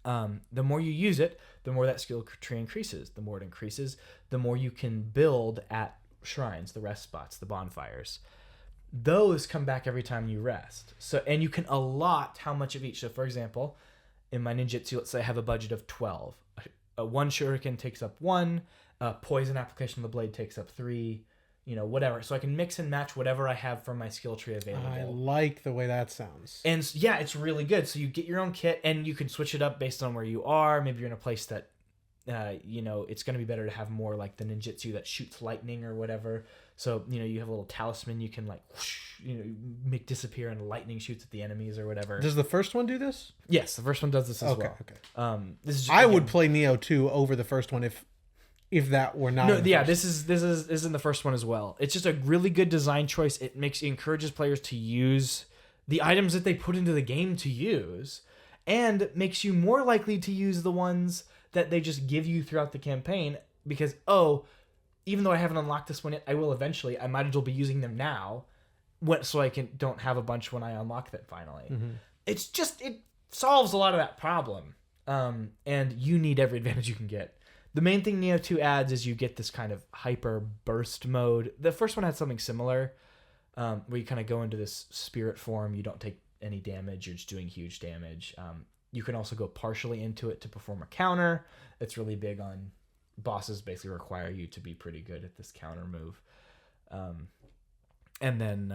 The more you use it, the more that skill tree increases. The more it increases, the more you can build at shrines, the rest spots, the bonfires. Those come back every time you rest. And you can allot how much of each. So, for example, in my ninjutsu, let's say I have a budget of 12. One shuriken takes up 1. Poison application of the blade takes up 3. Whatever. So I can mix and match whatever I have from my skill tree available. I like the way that sounds. And yeah, it's really good. So you get your own kit, and you can switch it up based on where you are. Maybe you're in a place that, it's going to be better to have more like the ninjutsu that shoots lightning or whatever. So, you have a little talisman you can like, whoosh, make disappear, and lightning shoots at the enemies or whatever. Does the first one do this? Yes, the first one does this as well. Okay. This is I would play Neo 2 over the first one if that were not. No, yeah, this is in the first one as well. It's just a really good design choice. It encourages players to use the items that they put into the game to use, and makes you more likely to use the ones that they just give you throughout the campaign, because even though I haven't unlocked this one yet, I will eventually. I might as well be using them now, so I don't have a bunch when I unlock that finally. Mm-hmm. It solves a lot of that problem, and you need every advantage you can get. The main thing Neo 2 adds is you get this kind of hyper burst mode. The first one had something similar, where you kind of go into this spirit form. You don't take any damage. You're just doing huge damage. You can also go partially into it to perform a counter. It's really big on bosses. Basically require you to be pretty good at this counter move. And then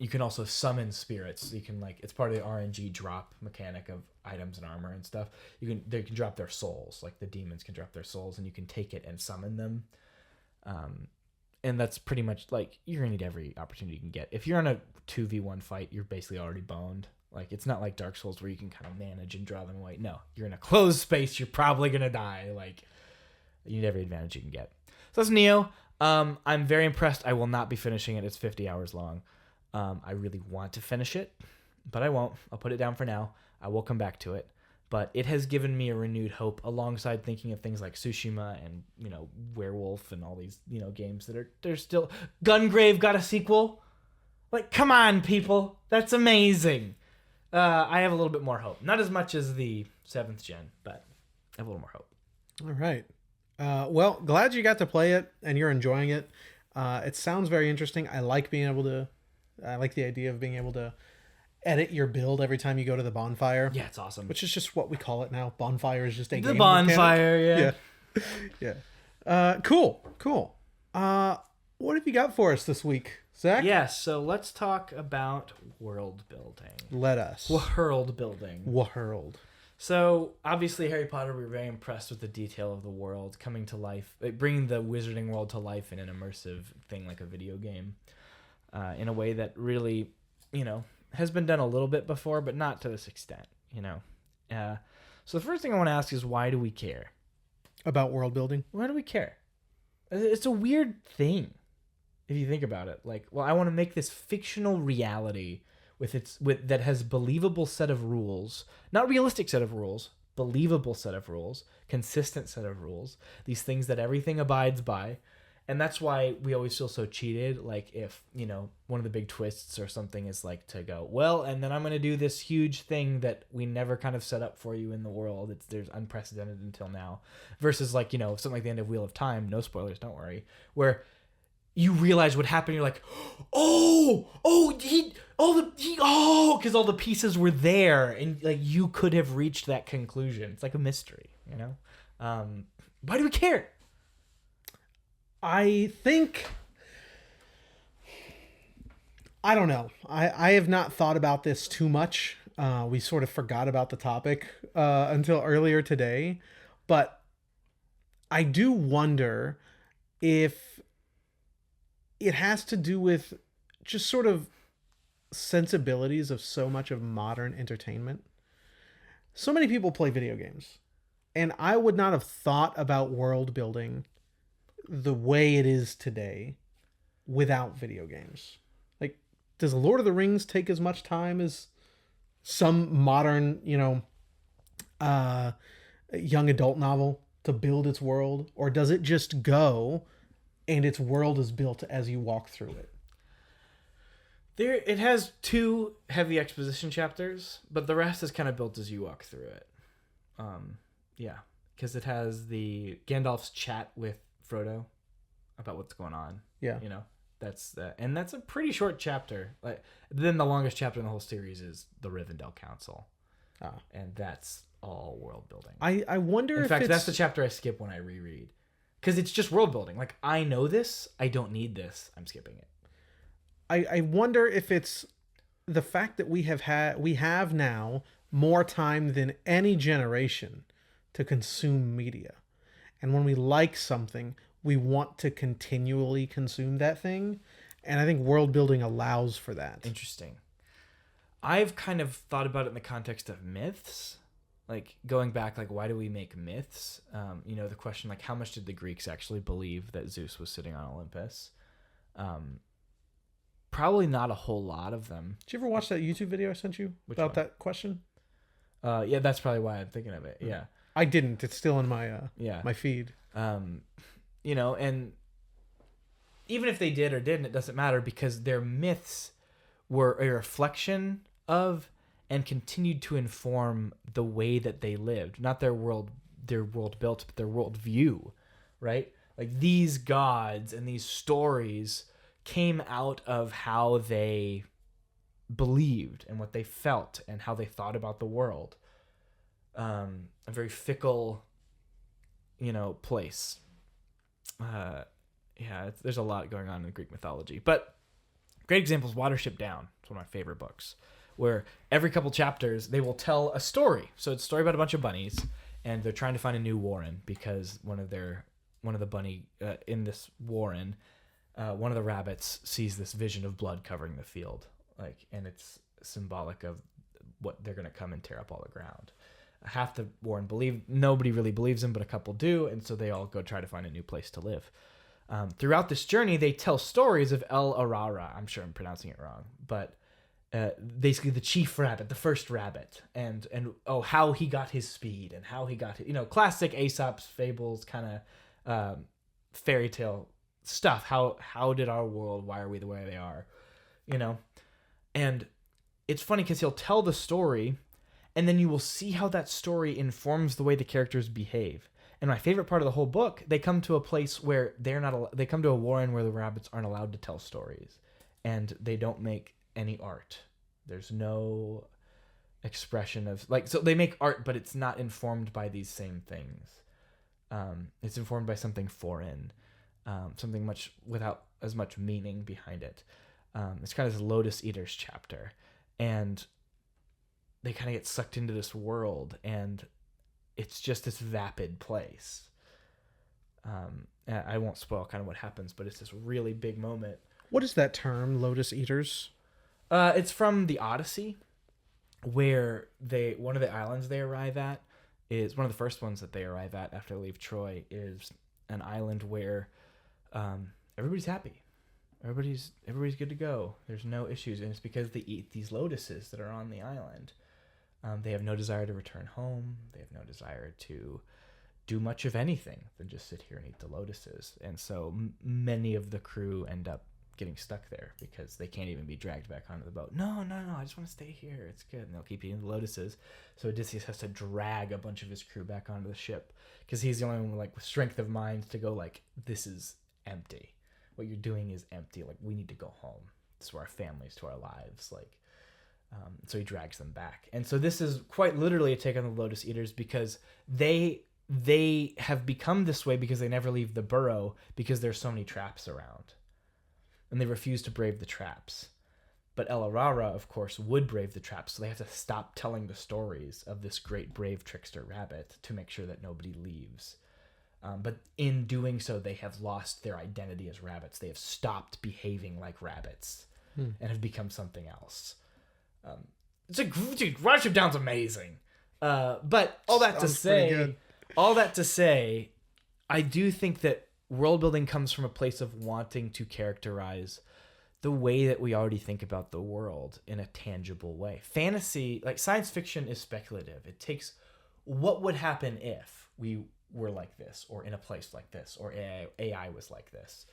you can also summon spirits. You can it's part of the RNG drop mechanic of items and armor and stuff. They can drop their souls, like the demons can drop their souls, and you can take it and summon them. And that's pretty much you're gonna need every opportunity you can get. If you're on a 2v1 fight, you're basically already boned. It's not like Dark Souls where you can kind of manage and draw them away. No, you're in a closed space. You're probably gonna die. You need every advantage you can get. So that's Neo. I'm very impressed. I will not be finishing it. It's 50 hours long. I really want to finish it, but I won't. I'll put it down for now. I will come back to it. But it has given me a renewed hope, alongside thinking of things like Tsushima and, Werewolf and all these, games that they're still... Gungrave got a sequel? Come on, people. That's amazing. I have a little bit more hope. Not as much as the 7th gen, but I have a little more hope. All right. Well, glad you got to play it and you're enjoying it. It sounds very interesting. I like the idea of being able to edit your build every time you go to the bonfire. Yeah, it's awesome. Which is just what we call it now. Bonfire is just a the game bonfire, yeah. Yeah. Cool. What have you got for us this week, Zach? Yes, so let's talk about world building. Let us. World building. World. So, obviously, Harry Potter, we were very impressed with the detail of the world coming to life, bringing the wizarding world to life in an immersive thing like a video game, in a way that really, has been done a little bit before, but not to this extent, So the first thing I want to ask is, why do we care? About world building? Why do we care? It's a weird thing, if you think about it. I want to make this fictional reality that has believable set of rules, not realistic set of rules, believable set of rules, consistent set of rules, these things that everything abides by. And that's why we always feel so cheated. If, one of the big twists or something is to go, well, and then I'm going to do this huge thing that we never kind of set up for you in the world. There's unprecedented until now. Versus something like the end of Wheel of Time, no spoilers, don't worry, where you realize what happened. You're like, because all the pieces were there, and you could have reached that conclusion. It's like a mystery, Why do we care? I think, I don't know. I have not thought about this too much. We sort of forgot about the topic until earlier today, but I do wonder if it has to do with just sort of sensibilities of so much of modern entertainment. So many people play video games, and I would not have thought about world building the way it is today without video games. Does Lord of the Rings take as much time as some modern, young adult novel to build its world? Or does it just go and its world is built as you walk through it? It has 2 heavy exposition chapters, but the rest is kind of built as you walk through it. Yeah, because it has the Gandalf's chat with Frodo about what's going on. Yeah, that's and that's a pretty short chapter. Like then the longest chapter in the whole series is the Rivendell Council, and that's all world building. I wonder. In fact, that's the chapter I skip when I reread, because it's just world building. Like I know this, I don't need this. I'm skipping it. I wonder if it's the fact that we have now more time than any generation to consume media. And when we like something, we want to continually consume that thing. And I think world building allows for that. Interesting. I've kind of thought about it in the context of myths. Like going back, like why do we make myths? The question, like how much did the Greeks actually believe that Zeus was sitting on Olympus? Probably not a whole lot of them. Did you ever watch that YouTube video I sent you about that question? Yeah, that's probably why I'm thinking of it. Yeah, I didn't. It's still in my my feed. And even if they did or didn't, it doesn't matter because their myths were a reflection of and continued to inform the way that they lived, not their world built, but their world view, right? Like these gods and these stories came out of how they believed and what they felt and how they thought about the world. A very fickle, place. There's a lot going on in Greek mythology, but great example is Watership Down. It's one of my favorite books, where every couple chapters they will tell a story. So it's a story about a bunch of bunnies, and they're trying to find a new warren because one of the bunny in this warren. One of the rabbits sees this vision of blood covering the field, and it's symbolic of what they're going to come and tear up all the ground. Half the warren nobody really believes him, but a couple do, and so they all go try to find a new place to live. Throughout this journey, they tell stories of El Arara. I'm sure I'm pronouncing it wrong, but basically the chief rabbit, the first rabbit, and how he got his speed and how he got his, classic Aesop's fables kind of fairy tale stuff. How did our world, why are we the way they are, and it's funny because he'll tell the story and then you will see how that story informs the way the characters behave. And my favorite part of the whole book, they come to a place where they come to a warren where the rabbits aren't allowed to tell stories, and they don't make any art. There's no expression of so they make art, but it's not informed by these same things. It's informed by something foreign. Something much without as much meaning behind it. It's kind of this Lotus Eaters chapter, and they kind of get sucked into this world, and it's just this vapid place. I won't spoil kind of what happens, but it's this really big moment. What is that term, Lotus Eaters? It's from the Odyssey, where one of the islands they arrive at is one of the first ones that they arrive at after they leave Troy is an island where everybody's happy. Everybody's good to go. There's no issues, and it's because they eat these lotuses that are on the island. They have no desire to return home. They have no desire to do much of anything than just sit here and eat the lotuses. And so many of the crew end up getting stuck there because they can't even be dragged back onto the boat. No, I just want to stay here. It's good. And they'll keep eating the lotuses. So Odysseus has to drag a bunch of his crew back onto the ship because he's the only one with strength of mind to go this is empty. What you're doing is empty. We need to go home. This is where our families, to our lives. So he drags them back. And so this is quite literally a take on the Lotus Eaters because they have become this way because they never leave the burrow because there's so many traps around. And they refuse to brave the traps. But El Arara, of course, would brave the traps, so they have to stop telling the stories of this great brave trickster rabbit to make sure that nobody leaves. But in doing so, they have lost their identity as rabbits. They have stopped behaving like rabbits and have become something else. Watership Down's amazing. But all that to say, I do think that world building comes from a place of wanting to characterize the way that we already think about the world in a tangible way. Fantasy, science fiction, is speculative. It takes what would happen if we were like this, or in a place like this, or AI was like this.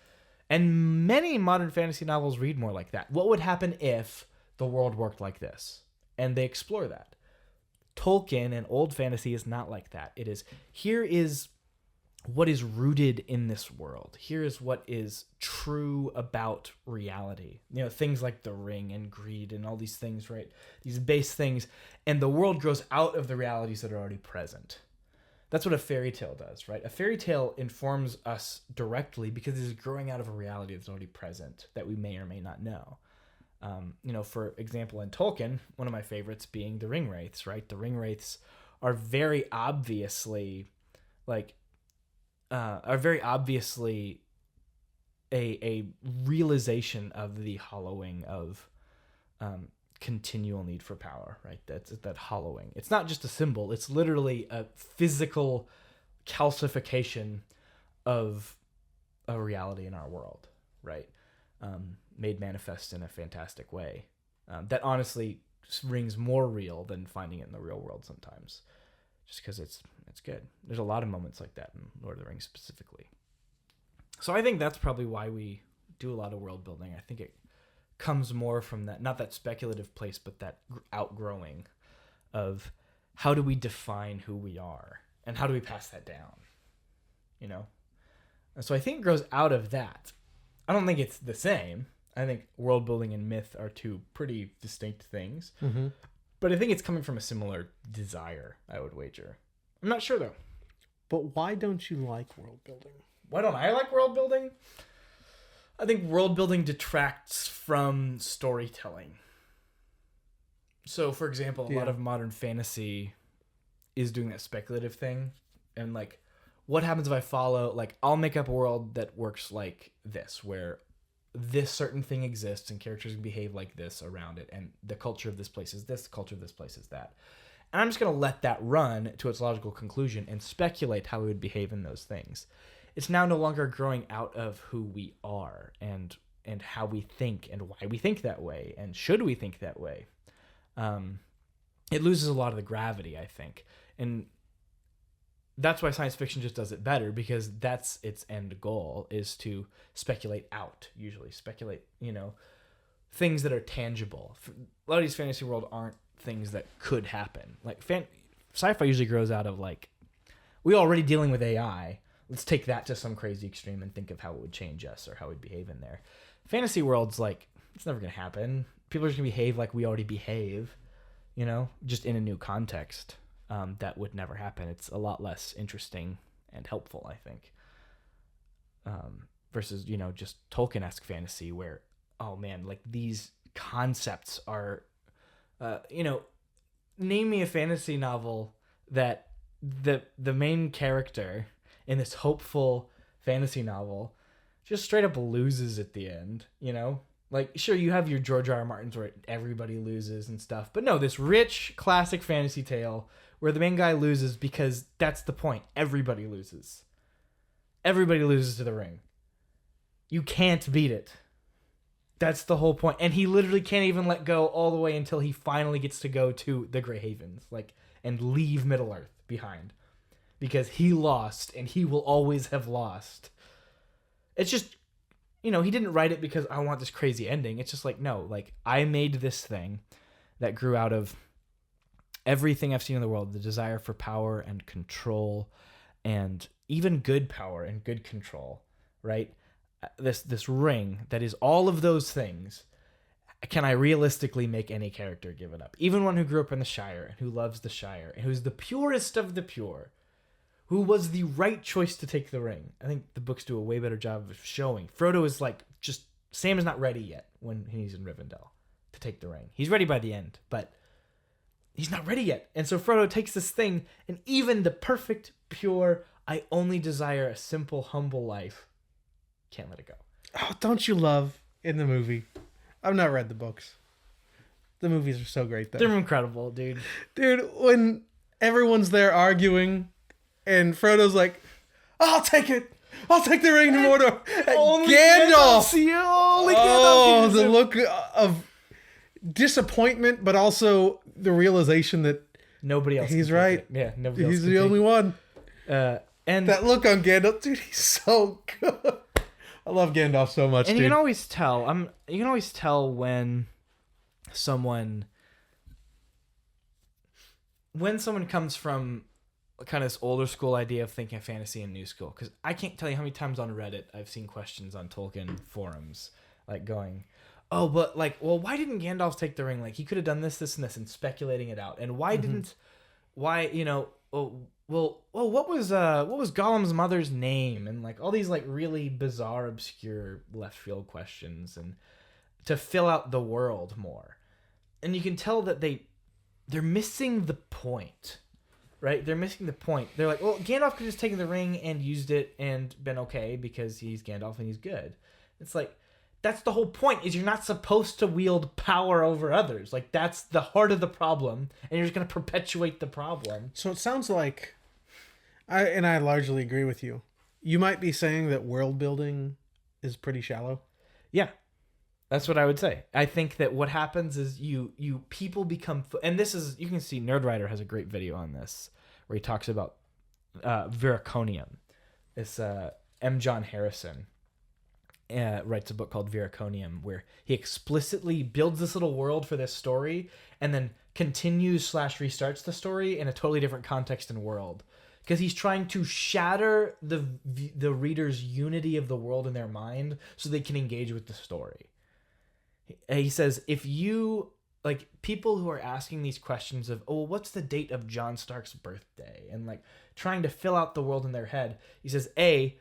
And many modern fantasy novels read more like that. What would happen if the world worked like this? And they explore that. Tolkien and old fantasy is not like that. It is, here is what is rooted in this world. Here is what is true about reality. You know, things like the ring and greed and all these things, right? These base things. And the world grows out of the realities that are already present. That's what a fairy tale does, right? A fairy tale informs us directly because it is growing out of a reality that's already present that we may or may not know. For example, in Tolkien, one of my favorites being the ring wraiths, right? The ring wraiths are very obviously a realization of the hollowing of continual need for power, right? That's that hollowing. It's not just a symbol. It's literally a physical calcification of a reality in our world, right? Made manifest in a fantastic way. That honestly rings more real than finding it in the real world sometimes, just because it's good. There's a lot of moments like that in Lord of the Rings specifically. So I think that's probably why we do a lot of world building. I think it comes more from that, not that speculative place, but that outgrowing of how do we define who we are and how do we pass that down, you know? And so I think it grows out of that. I don't think it's the same. I think world building and myth are two pretty distinct things, but I think it's coming from a similar desire, I would wager. I'm not sure though. But why don't you like world building? Why don't I like world building? I think world building detracts from storytelling. So, for example, a lot of modern fantasy is doing that speculative thing. And, like, what happens if I follow, like, I'll make up a world that works like this, where this certain thing exists and characters behave like this around it. And the culture of this place is this, the culture of this place is that. And I'm just going to let that run to its logical conclusion and speculate how we would behave in those things. It's now no longer growing out of who we are and how we think and why we think that way and should we think that way. It loses a lot of the gravity, I think. And that's why science fiction just does it better, because that's its end goal, is to speculate out, usually. Speculate, things that are tangible. A lot of these fantasy world aren't things that could happen. Like sci-fi usually grows out of, like, we're already dealing with AI. Let's take that to some crazy extreme and think of how it would change us or how we'd behave in there. Fantasy world's like, it's never going to happen. People are just going to behave like we already behave, just in a new context. That would never happen. It's a lot less interesting and helpful, I think. Versus, just Tolkien-esque fantasy where, oh man, like these concepts are, name me a fantasy novel that the main character in this hopeful fantasy novel just straight up loses at the end, Like, sure, you have your George R. R. Martins where everybody loses and stuff, but no, this rich, classic fantasy tale where the main guy loses because that's the point. Everybody loses. Everybody loses to the ring. You can't beat it. That's the whole point. And he literally can't even let go all the way until he finally gets to go to the Grey Havens, and leave Middle-earth behind. Because he lost, and he will always have lost. It's just, he didn't write it because I want this crazy ending. It's just no, I made this thing that grew out of everything I've seen in the world, the desire for power and control, and even good power and good control, right? This ring that is all of those things. Can I realistically make any character give it up? Even one who grew up in the Shire and who loves the Shire and who's the purest of the pure, who was the right choice to take the ring. I think the books do a way better job of showing. Frodo is Sam is not ready yet when he's in Rivendell to take the ring. He's ready by the end, but he's not ready yet. And so Frodo takes this thing, and even the perfect, pure, I only desire a simple, humble life, can't let it go. Oh, don't you love in the movie? I've not read the books. The movies are so great, though. They're incredible, dude. Dude, when everyone's there arguing, and Frodo's like, I'll take it. I'll take the ring to Mordor. Only Gandalf. Gandalf. The look of disappointment, but also the realization that nobody else. He's right. Yeah, nobody else. He's the only one. And that look on Gandalf, dude, he's so good. I love Gandalf so much, and dude. you can always tell. You can always tell when someone comes from kind of this older school idea of thinking fantasy and new school. Because I can't tell you how many times on Reddit I've seen questions on Tolkien forums like going, "Oh, but like, well, why didn't Gandalf take the ring? Like, he could have done this, this, and this," and speculating it out. And why you know? Well, what was Gollum's mother's name? And like all these like really bizarre, obscure left field questions, and to fill out the world more. And you can tell that they're missing the point, right? They're missing the point. They're like, well, Gandalf could have just taken the ring and used it and been okay because he's Gandalf and he's good. It's like, that's the whole point, is you're not supposed to wield power over others. Like, that's the heart of the problem, and you're just going to perpetuate the problem. So it sounds like, I largely agree with you. You might be saying that world building is pretty shallow. Yeah. That's what I would say. I think that what happens is people become, and this is, you can see Nerdwriter has a great video on this where he talks about Viraconium. This M. John Harrison writes a book called Viraconium, where he explicitly builds this little world for this story and then continues / restarts the story in a totally different context and world. Because he's trying to shatter the reader's unity of the world in their mind so they can engage with the story. He says, if you, like, people who are asking these questions of, oh, what's the date of Jon Stark's birthday? And, like, trying to fill out the world in their head. He says, A,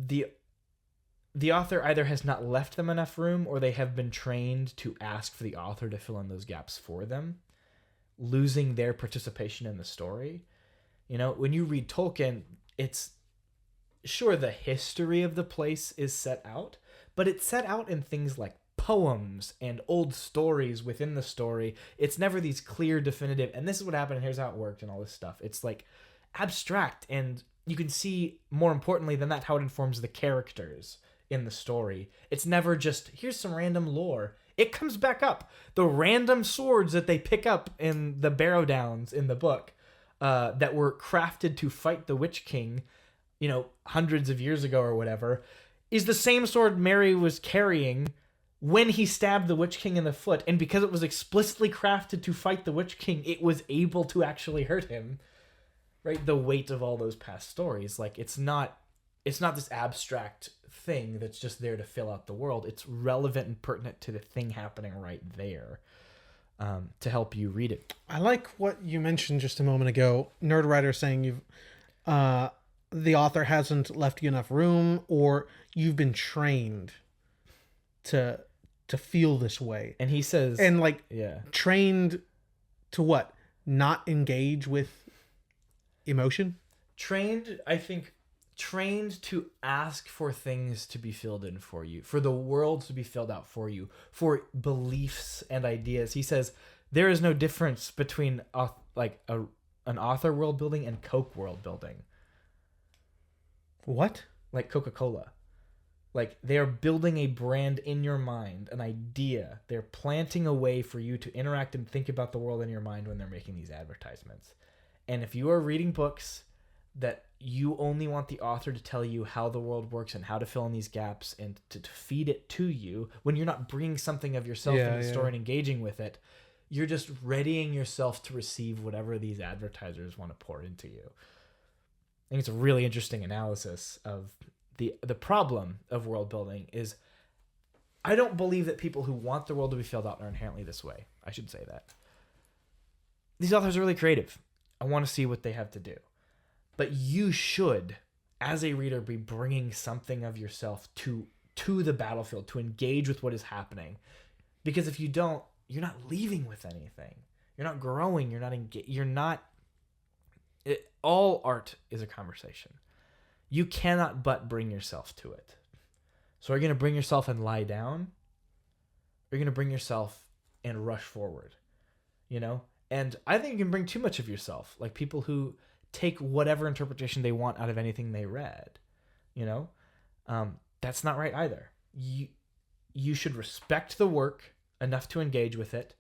the author either has not left them enough room or they have been trained to ask for the author to fill in those gaps for them, losing their participation in the story. You know, when you read Tolkien, it's, sure, the history of the place is set out, but it's set out in things like poems and old stories within the story. It's never these clear, definitive, and this is what happened, and here's how it worked, and all this stuff. It's like abstract, and you can see, more importantly than that, how it informs the characters in the story. It's never just, here's some random lore. It comes back up. The random swords that they pick up in the Barrow Downs in the book that were crafted to fight the Witch King, you know, hundreds of years ago or whatever, is the same sword Merry was carrying when he stabbed the Witch King in the foot. And because it was explicitly crafted to fight the Witch King, it was able to actually hurt him. Right? The weight of all those past stories. Like, it's not this abstract thing that's just there to fill out the world. It's relevant and pertinent to the thing happening right there, to help you read it. I like what you mentioned just a moment ago. Nerdwriter saying the author hasn't left you enough room, or you've been trained to feel this way. And he says, and like, yeah, trained to what? Not engage with emotion? I think trained to ask for things to be filled in for you, for the world to be filled out for you, for beliefs and ideas. He says there is no difference between an author world building and Coke world building. What? Like Coca-Cola. Like, they are building a brand in your mind, an idea. They're planting a way for you to interact and think about the world in your mind when they're making these advertisements. And if you are reading books that you only want the author to tell you how the world works and how to fill in these gaps and to feed it to you, when you're not bringing something of yourself into the story and engaging with it, you're just readying yourself to receive whatever these advertisers want to pour into you. I think it's a really interesting analysis of the problem of world building. Is I don't believe that people who want the world to be filled out are inherently this way. I should say that. These authors are really creative. I want to see what they have to do. But you should, as a reader, be bringing something of yourself to the battlefield, to engage with what is happening. Because if you don't, you're not leaving with anything. You're not growing. You're not engaged. All art is a conversation. You cannot but bring yourself to it. So are you going to bring yourself and lie down? Or are you going to bring yourself and rush forward? You know? And I think you can bring too much of yourself. Like people who take whatever interpretation they want out of anything they read. You know? That's not right either. You should respect the work enough to engage with it,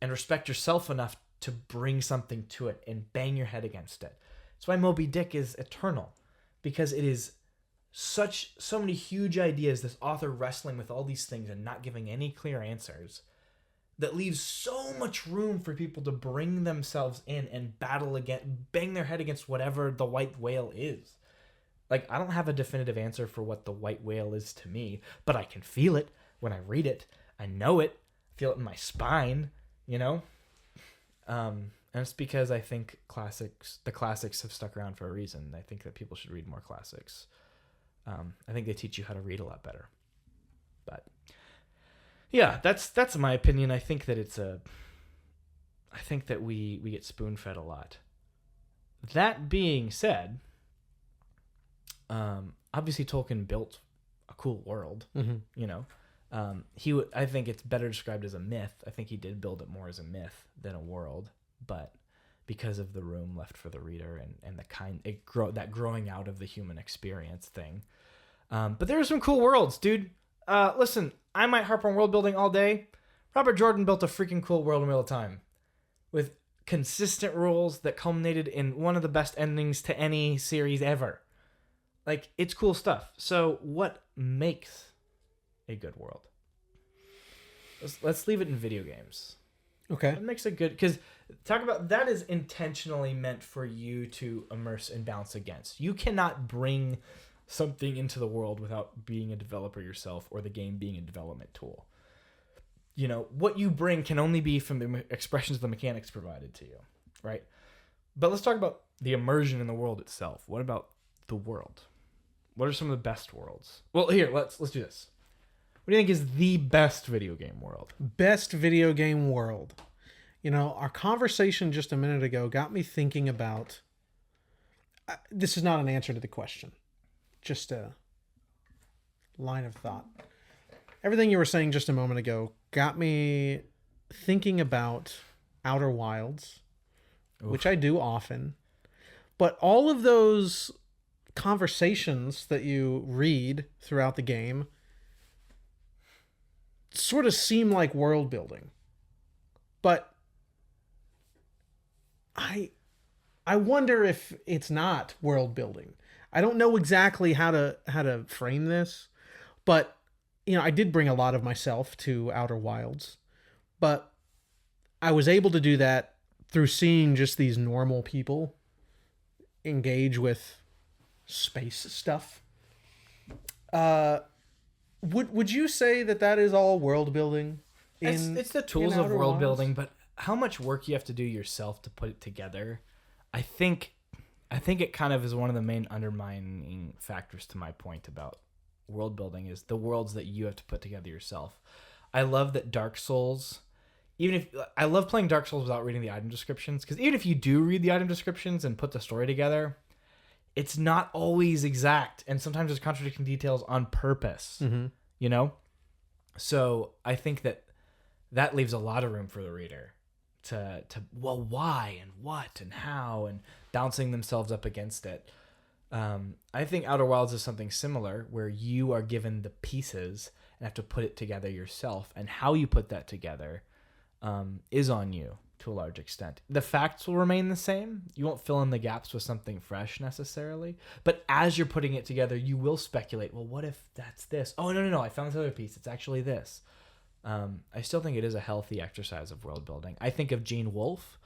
and respect yourself enough to bring something to it and bang your head against it. That's why Moby Dick is eternal, because it is so many huge ideas, this author wrestling with all these things and not giving any clear answers, that leaves so much room for people to bring themselves in and battle bang their head against whatever the white whale is. Like, I don't have a definitive answer for what the white whale is to me, but I can feel it when I read it. I know it. I feel it in my spine, you know? And it's because I think the classics have stuck around for a reason. I think that people should read more classics. I think they teach you how to read a lot better. But yeah, that's my opinion. I think that we get spoon-fed a lot. That being said, obviously Tolkien built a cool world, you know. I think it's better described as a myth. I think he did build it more as a myth than a world, but because of the room left for the reader and that growing out of the human experience thing. But there are some cool worlds, dude. Listen, I might harp on world building all day. Robert Jordan built a freaking cool world in Wheel of Time with consistent rules that culminated in one of the best endings to any series ever. Like, it's cool stuff. So what makes a good world? Let's leave it in video games. Okay. What makes a good... Because talk about... That is intentionally meant for you to immerse and bounce against. You cannot bring something into the world without being a developer yourself or the game being a development tool. You know, what you bring can only be from the expressions the mechanics provided to you, right? But let's talk about the immersion in the world itself. What about the world? What are some of the best worlds? Well, here, let's do this. What do you think is the best video game world? Best video game world. You know, our conversation just a minute ago got me thinking about... this is not an answer to the question. Just a line of thought. Everything you were saying just a moment ago got me thinking about Outer Wilds, which I do often. But all of those conversations that you read throughout the game sort of seem like world building. But I wonder if it's not world building. I don't know exactly how to frame this, but you know, I did bring a lot of myself to Outer Wilds, but I was able to do that through seeing just these normal people engage with space stuff. Would you say that is all world building? It's the tools of world building, but how much work you have to do yourself to put it together, I think it kind of is one of the main undermining factors to my point about world building is the worlds that you have to put together yourself. I love that Dark Souls, I love playing Dark Souls without reading the item descriptions, because even if you do read the item descriptions and put the story together, it's not always exact, and sometimes there's contradicting details on purpose, you know? So I think that leaves a lot of room for the reader to well, why and what and how, and bouncing themselves up against it. I think Outer Wilds is something similar, where you are given the pieces and have to put it together yourself, and how you put that together is on you to a large extent. The facts will remain the same. You won't fill in the gaps with something fresh necessarily, but as you're putting it together, you will speculate, well, what if that's this? Oh, no, I found this other piece. It's actually this. I still think it is a healthy exercise of world building. I think of Gene Wolfe.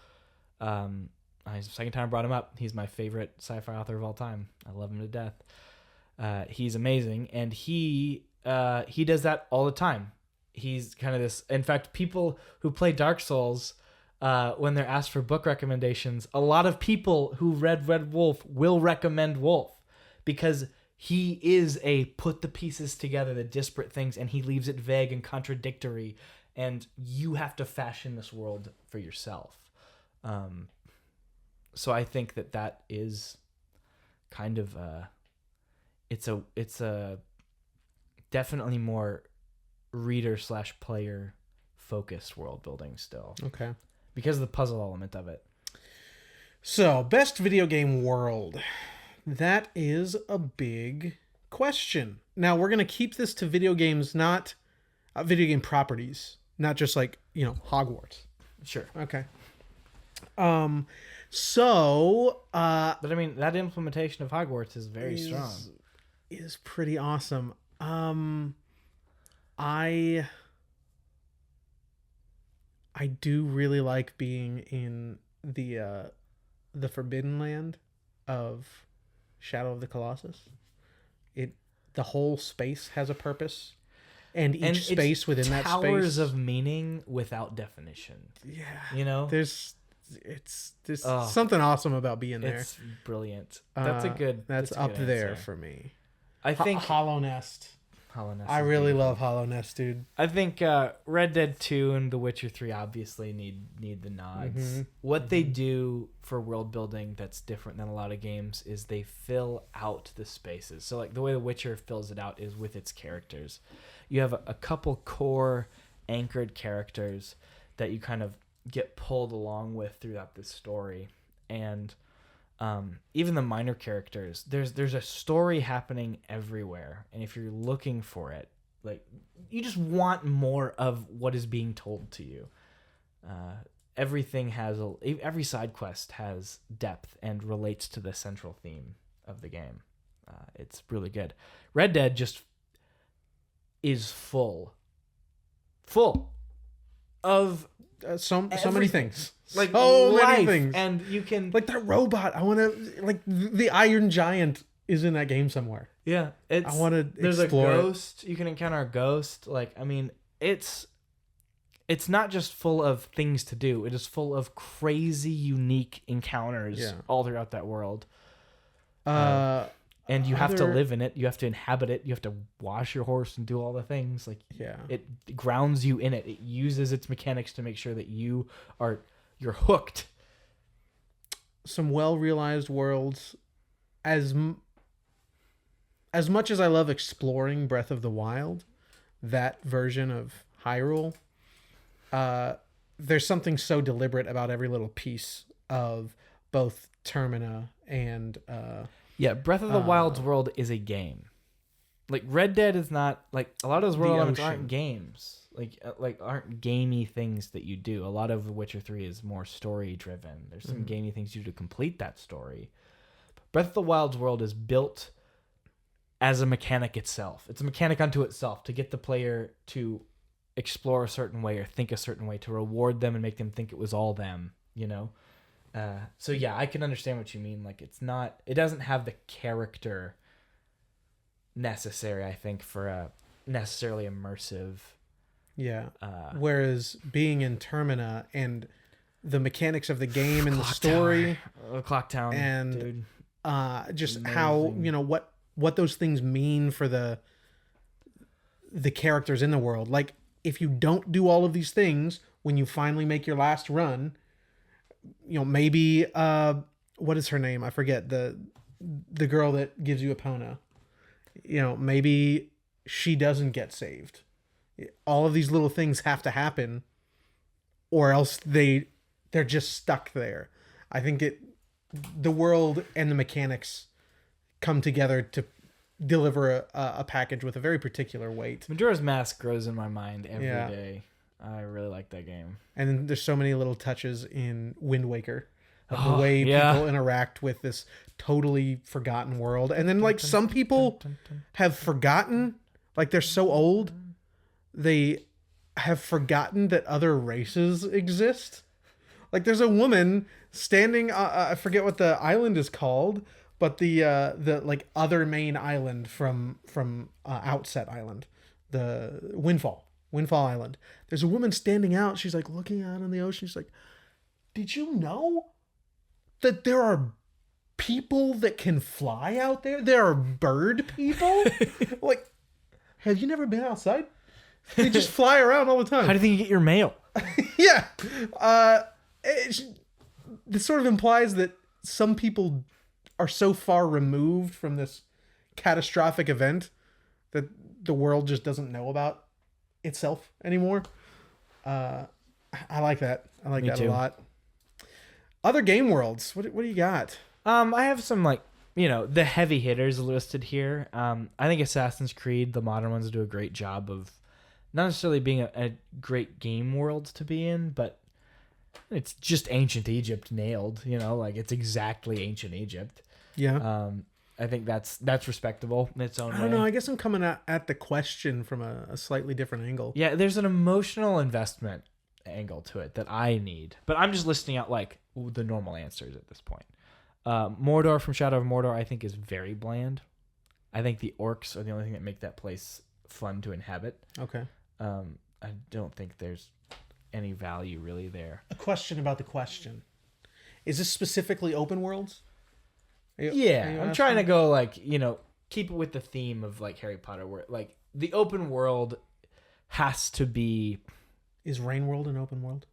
The second time I brought him up, he's my favorite sci-fi author of all time. I love him to death. He's amazing, and he does that all the time. He's kind of this... In fact, people who play Dark Souls, when they're asked for book recommendations, a lot of people who read Red Wolf will recommend Wolf, because he is a put the pieces together, the disparate things, and he leaves it vague and contradictory, and you have to fashion this world for yourself. So I think that is kind of it's a definitely more reader/player focused world building still. Okay. Because of the puzzle element of it. So, best video game world. That is a big question. Now, we're going to keep this to video games, not video game properties, not just like, you know, Hogwarts. Sure. Okay. But I mean, that implementation of Hogwarts is very strong. is pretty awesome. I do really like being in the Forbidden Land of Shadow of the Colossus. The whole space has a purpose, and each space within that space, towers of meaning without definition. Yeah, you know, there's something awesome about being there. It's brilliant. That's up good there answer. For me. I think Hollow Nest. I really love Hollow Nest, dude. I think Red Dead 2 and The Witcher 3 obviously need the nods. Mm-hmm. What they do for world building that's different than a lot of games is they fill out the spaces. So like the way The Witcher fills it out is with its characters. You have a couple core anchored characters that you kind of get pulled along with throughout the story, and even the minor characters, there's a story happening everywhere, and if you're looking for it, like, you just want more of what is being told to you. Everything has every side quest has depth and relates to the central theme of the game. It's really good. Red Dead just is full of so many things, like so many life, things, and you can like that robot. I want to like the Iron Giant is in that game somewhere. Yeah, I want to. There's a ghost. You can encounter a ghost. Like, I mean, it's not just full of things to do. It is full of crazy, unique encounters all throughout that world. And you have to live in it. You have to inhabit it. You have to wash your horse and do all the things. Like, it grounds you in it. It uses its mechanics to make sure that you're hooked. Some well-realized worlds. As much as I love exploring Breath of the Wild, that version of Hyrule, there's something so deliberate about every little piece of both Termina and Breath of the Wild's world is a game. Like, Red Dead is not, like, a lot of those world elements aren't games. Like aren't gamey things that you do. A lot of Witcher 3 is more story driven. There's some gamey things you do to complete that story. Breath of the Wild's world is built as a mechanic itself. It's a mechanic unto itself to get the player to explore a certain way or think a certain way, to reward them and make them think it was all them, you know? So yeah, I can understand what you mean. Like, it doesn't have the character necessary, I think, for a necessarily immersive. Yeah. Whereas being in Termina and the mechanics of the game and the story, Clock Town, and dude. Just amazing. How, you know, what those things mean for the characters in the world. Like, if you don't do all of these things when you finally make your last run, you know, maybe what is her name? I forget, the girl that gives you Epona. You know, maybe she doesn't get saved. All of these little things have to happen, or else they're just stuck there. I think the world and the mechanics come together to deliver a package with a very particular weight. Majora's Mask grows in my mind every day. I really like that game. And then there's so many little touches in Wind Waker of the way people interact with this totally forgotten world. And then, like, some people have forgotten, like, they're so old, they have forgotten that other races exist. Like, there's a woman standing, I forget what the island is called, but the like other main island from Outset Island, the Windfall Island. There's a woman standing out. She's like looking out on the ocean. She's like, "Did you know that there are people that can fly out there? There are bird people." Like, have you never been outside? They just fly around all the time. How do you think you get your mail? Yeah. This sort of implies that some people are so far removed from this catastrophic event that the world just doesn't know about itself anymore. I like that. I like that a lot. Other game worlds. What do you got? I have some, like, you know, the heavy hitters listed here. I think Assassin's Creed, the modern ones, do a great job of not necessarily being a great game world to be in, but it's just ancient Egypt nailed, you know, like, it's exactly ancient Egypt. Yeah. I think that's respectable in its own way. I don't know. I guess I'm coming at the question from a slightly different angle. Yeah, there's an emotional investment angle to it that I need. But I'm just listing out like the normal answers at this point. Mordor from Shadow of Mordor, I think, is very bland. I think the orcs are the only thing that make that place fun to inhabit. Okay. I don't think there's any value really there. A question about the question. Is this specifically open worlds? I'm trying to go like, keep it with the theme of like Harry Potter, where like the open world has to be. Is Rain World an open world?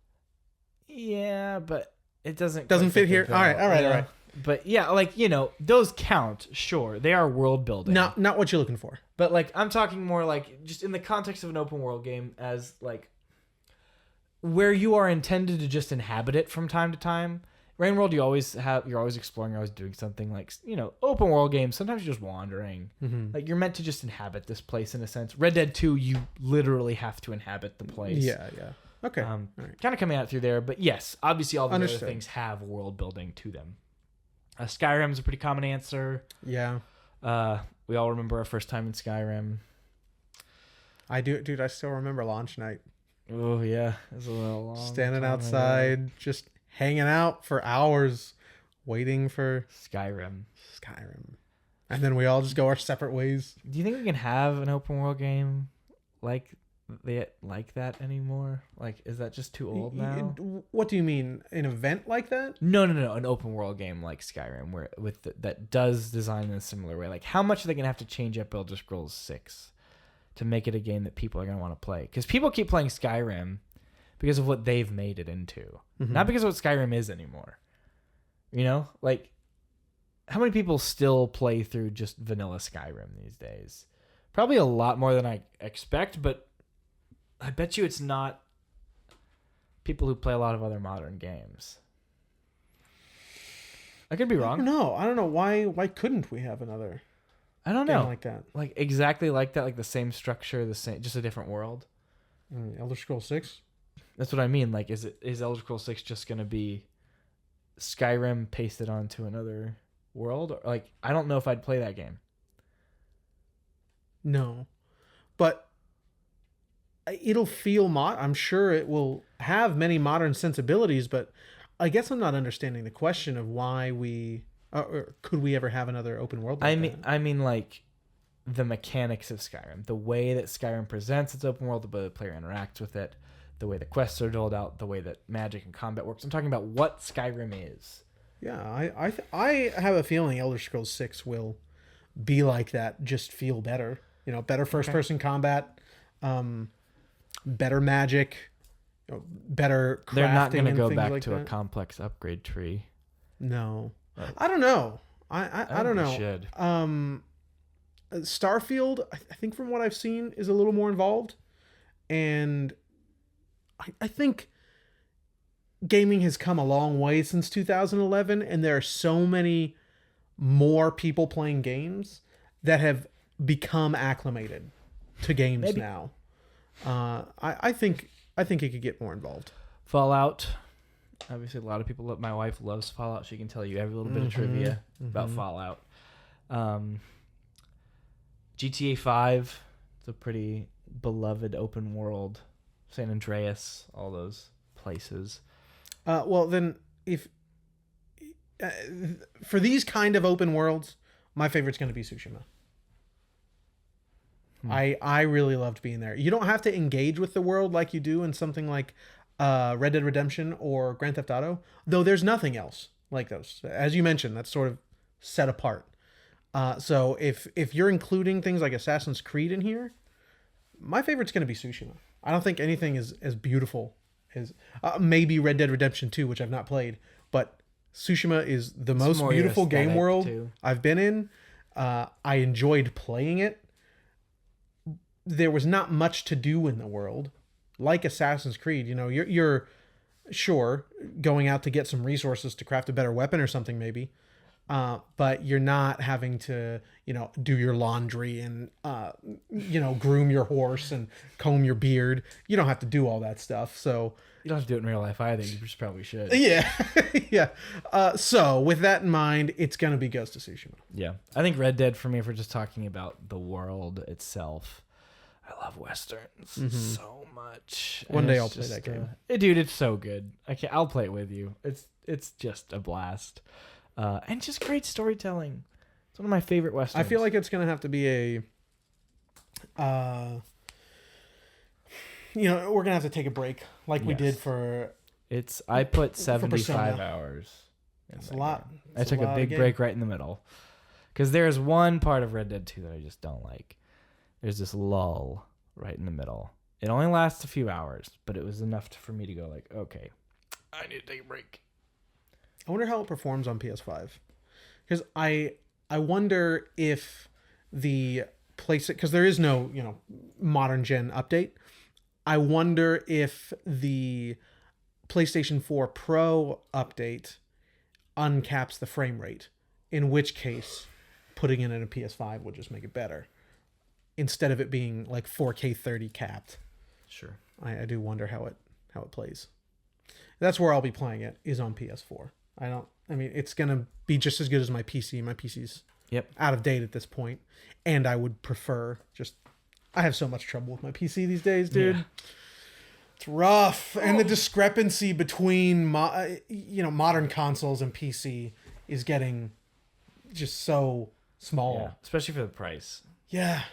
Yeah, but it doesn't fit here. All right. But yeah, like, those count, sure. They are world building. Not what you're looking for. But like I'm talking more like just in the context of an open world game as like where you are intended to just inhabit it from time to time. Rain World, you're always exploring, you're always doing something. Like, open world games, sometimes you're just wandering. Mm-hmm. Like, you're meant to just inhabit this place in a sense. Red Dead 2, you literally have to inhabit the place. Yeah. Okay. Kind of coming out through there, but yes, obviously all the other things have world building to them. Skyrim's a pretty common answer. Yeah. We all remember our first time in Skyrim. I do, dude. I still remember launch night. Oh yeah, it was a little long. Standing outside, just hanging out for hours, waiting for Skyrim. And then we all just go our separate ways. Do you think we can have an open world game like that anymore? Like, is that just too old now? What do you mean? An event like that? No. An open world game like Skyrim, where that does design in a similar way. Like, how much are they gonna have to change up Elder Scrolls 6 to make it a game that people are gonna want to play? Because people keep playing Skyrim because of what they've made it into, not because of what Skyrim is anymore. Like, how many people still play through just vanilla Skyrim these days? Probably a lot more than I expect, but I bet you it's not people who play a lot of other modern games. I could be wrong. I don't know. Why couldn't we have another I don't know. game like that? Like, exactly like that, like the same structure, just a different world. Elder Scrolls 6? That's what I mean. Like, is Elder Scrolls 6 just going to be Skyrim pasted onto another world? Or, like, I don't know if I'd play that game. No. But it'll feel I'm sure it will have many modern sensibilities, but I guess I'm not understanding the question of why we or could we ever have another open world like that? I mean like the mechanics of Skyrim, the way that Skyrim presents its open world, the way the player interacts with it, the way the quests are doled out, the way that magic and combat works. I'm talking about what Skyrim is. Yeah, I have a feeling Elder Scrolls 6 will be like that, just feel better. Better first-person combat, better magic, better crafting. They're not going to go back like to that. A complex upgrade tree. No. I don't know. I don't know. Should. Starfield, I think from what I've seen, is a little more involved. And I think gaming has come a long way since 2011, and there are so many more people playing games that have become acclimated to games now. I think it could get more involved. Fallout. Obviously, a lot of people. My wife loves Fallout. She can tell you every little bit of trivia about Fallout. GTA 5. It's a pretty beloved open world. San Andreas, all those places. Well, then, if for these kind of open worlds, my favorite's going to be Tsushima. I really loved being there. You don't have to engage with the world like you do in something like Red Dead Redemption or Grand Theft Auto, though there's nothing else like those. As you mentioned, that's sort of set apart. So if you're including things like Assassin's Creed in here, my favorite's going to be Tsushima. I don't think anything is as beautiful as maybe Red Dead Redemption 2, which I've not played, but Tsushima is the most beautiful game world I've been in. I enjoyed playing it. There was not much to do in the world, like Assassin's Creed. You're sure going out to get some resources to craft a better weapon or something maybe, but you're not having to, do your laundry and, groom your horse and comb your beard. You don't have to do all that stuff. So you don't have to do it in real life either. You just probably should. Yeah. Yeah. So with that in mind, it's going to be Ghost of Tsushima. Yeah. I think Red Dead for me, if we're just talking about the world itself, I love Westerns so much. One day I'll play that game. Dude, it's so good. I'll play it with you. It's just a blast. And just great storytelling. It's one of my favorite Westerns. I feel like it's going to have to be we're going to have to take a break like we did for... I put 75 hours. That's a lot. I took a big break right in the middle. Because there's one part of Red Dead 2 that I just don't like. There's this lull right in the middle. It only lasts a few hours, but it was enough for me to go like, okay, I need to take a break. I wonder how it performs on PS5. Because I wonder if the place... Because there is no, modern gen update. I wonder if the PlayStation 4 Pro update uncaps the frame rate. In which case, putting it in a PS5 would just make it better. Instead of it being like 4K 30 capped. Sure. I do wonder how it plays. That's where I'll be playing it, is on PS4. It's going to be just as good as my PC. My PC's out of date at this point. And I would prefer I have so much trouble with my PC these days, dude. Yeah. It's rough. And the discrepancy between, modern consoles and PC is getting just so small. Yeah, especially for the price. Yeah.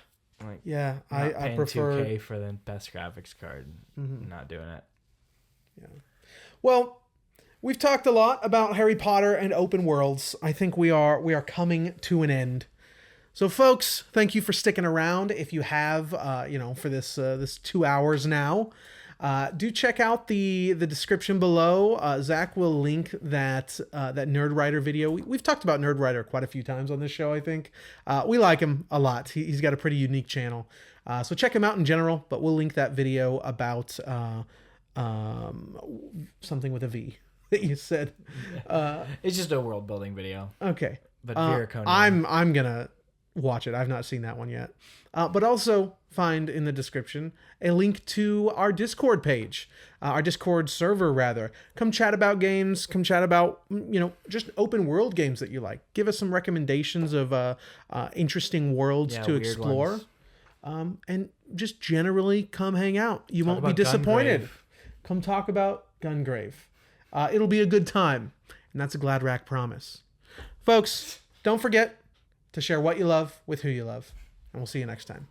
I prefer 2K for the best graphics card. Not doing it. Yeah. Well, we've talked a lot about Harry Potter and open worlds. I think we are coming to an end. So, folks, thank you for sticking around. If you have, for this 2 hours now, do check out the description below. Zach will link that Nerdwriter video. We've talked about Nerdwriter quite a few times on this show, I think. We like him a lot. He's got a pretty unique channel. So check him out in general, but we'll link that video about something with a V that you said. It's just a world building video. Okay. But Vera Conan. I'm going to watch it. I've not seen that one yet. But also find in the description a link to our Discord page, our Discord server, rather. Come chat about games. Come chat about, just open world games that you like. Give us some recommendations of interesting worlds to explore. And just generally come hang out. You won't be disappointed. Gungrave. Come talk about Gungrave. It'll be a good time. And that's a Glad Rack promise. Folks, don't forget to share what you love with who you love. And we'll see you next time.